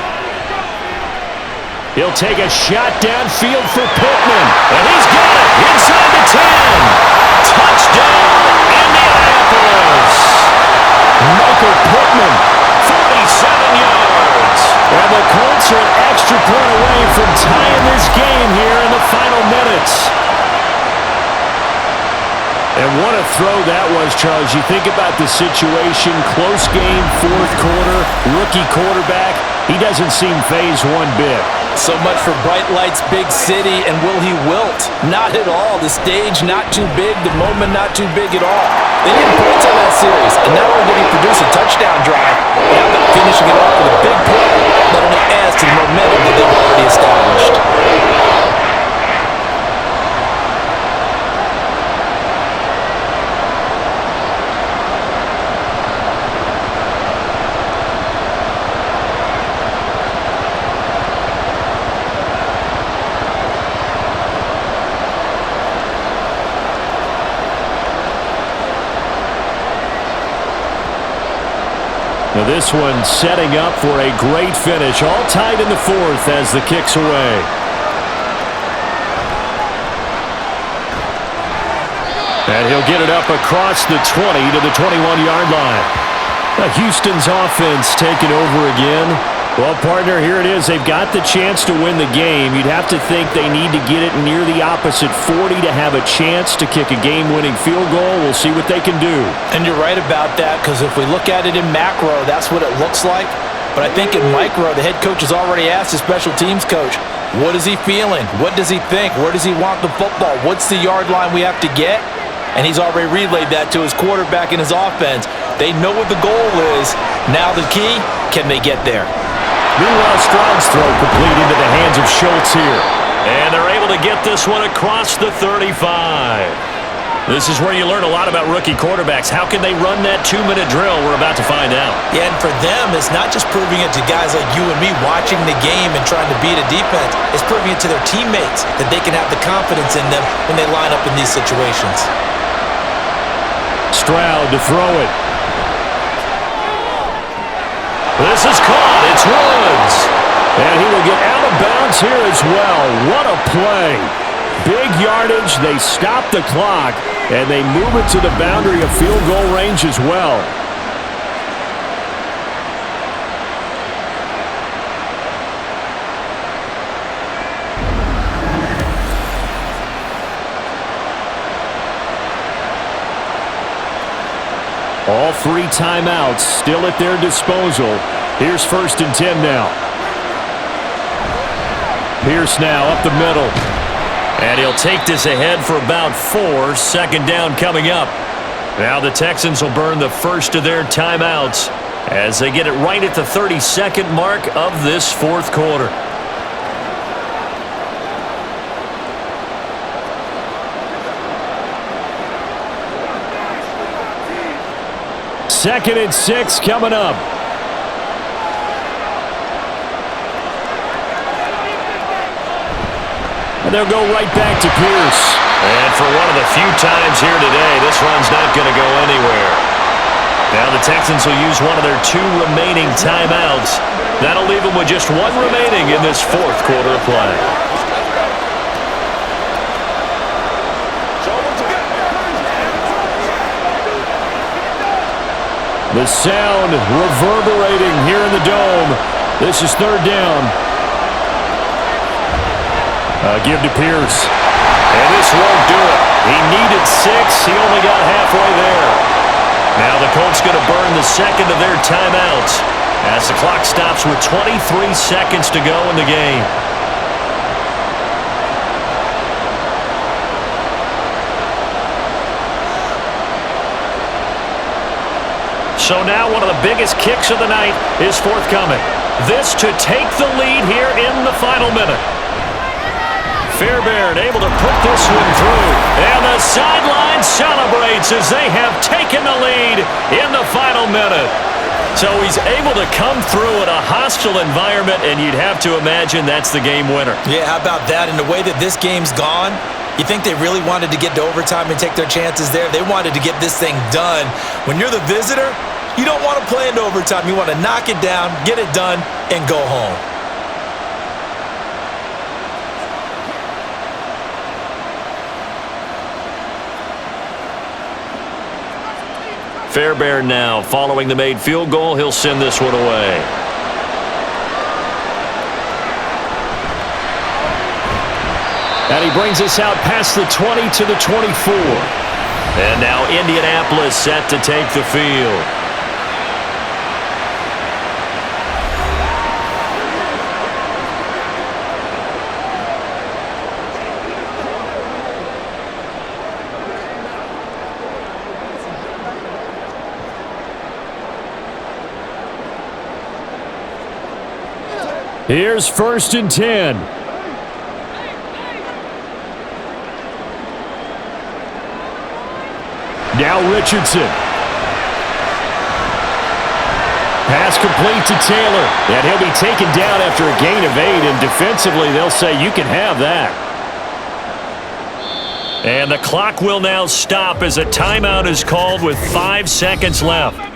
He'll take a shot downfield for Pittman. And he's got it inside the 10. Touchdown, Indianapolis. Michael Pittman, 47 yards. And the Colts are an extra point away from tying this game here in the final minutes. And what a throw that was, Charles. You think about the situation, close game, 4th quarter, rookie quarterback. He doesn't seem fazed one bit. So much for bright lights, big city, and will he wilt? Not at all. The stage not too big, the moment not too big at all. They needed points on that series, and not only did he produce a touchdown drive, he ended up finishing it off with a big play that only adds to the momentum that they've already established. Now this one setting up for a great finish. All tied in the 4th as the kick's away. And he'll get it up across the 20 to the 21-yard line. Houston's offense taking over again. Well, partner, here it is. They've got the chance to win the game. You'd have to think they need to get it near the opposite 40 to have a chance to kick a game-winning field goal. We'll see what they can do. And you're right about that, because if we look at it in macro, that's what it looks like. But I think in micro, the head coach has already asked his special teams coach, what is he feeling? What does he think? Where does he want the football? What's the yard line we have to get? And he's already relayed that to his quarterback and his offense. They know what the goal is. Now the key, can they get there? Meanwhile, Stroud's throw complete into the hands of Schultz here. And they're able to get this one across the 35. This is where you learn a lot about rookie quarterbacks. How can they run that 2-minute drill? We're about to find out. Yeah, and for them, it's not just proving it to guys like you and me watching the game and trying to beat a defense. It's proving it to their teammates that they can have the confidence in them when they line up in these situations. Stroud to throw it. This is caught. It's Woods. And he will get out of bounds here as well. What a play. Big yardage. They stop the clock, and they move it to the boundary of field goal range as well. All 3 timeouts still at their disposal. Here's 1st and 10 now. Pierce now up the middle. And he'll take this ahead for about 4. 2nd down coming up. Now the Texans will burn the first of their timeouts as they get it right at the 32nd mark of this 4th quarter. Second and 6 coming up. And they'll go right back to Pierce. And for one of the few times here today, this run's not going to go anywhere. Now the Texans will use one of their 2 remaining timeouts. That'll leave them with just 1 remaining in this 4th quarter of play. The sound reverberating here in the dome. This is 3rd down. Give to Pierce. And this won't do it. He needed 6. He only got halfway there. Now the Colts going to burn the 2nd of their timeouts as the clock stops with 23 seconds to go in the game. So now one of the biggest kicks of the night is forthcoming. This to take the lead here in the final minute. Fairbairn able to put this one through. And the sideline celebrates as they have taken the lead in the final minute. So he's able to come through in a hostile environment, and you'd have to imagine that's the game winner. Yeah, how about that? And the way that this game's gone, you think they really wanted to get to overtime and take their chances there? They wanted to get this thing done. When you're the visitor, you don't want to play into overtime. You want to knock it down, get it done, and go home. Fairbairn now following the made field goal. He'll send this one away. And he brings us out past the 20 to the 24. And now Indianapolis set to take the field. Here's 1st and 10. Now Richardson. Pass complete to Taylor. And he'll be taken down after a gain of 8. And defensively, they'll say you can have that. And the clock will now stop as a timeout is called with 5 seconds left.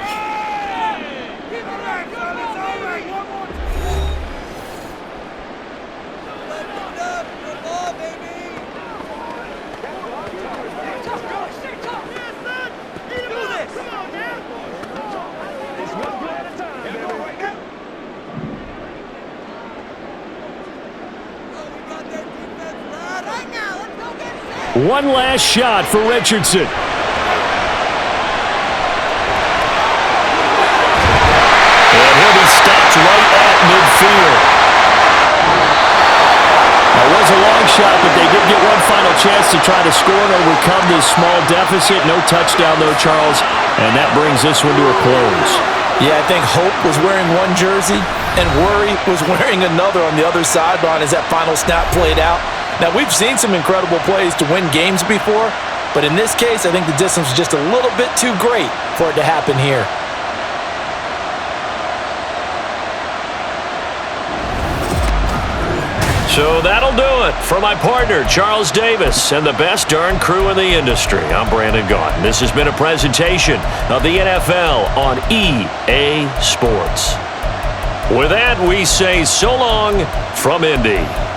One last shot for Richardson. And he'll be stopped right at midfield. That was a long shot, but they did get one final chance to try to score and overcome this small deficit. No touchdown, though, Charles, and that brings this one to a close. Yeah, I think hope was wearing one jersey and worry was wearing another on the other sideline as that final snap played out. Now, we've seen some incredible plays to win games before, but in this case, I think the distance was just a little bit too great for it to happen here. So that'll do it for my partner, Charles Davis, and the best darn crew in the industry. I'm Brandon Gaudin. This has been a presentation of the NFL on EA Sports. With that, we say so long from Indy.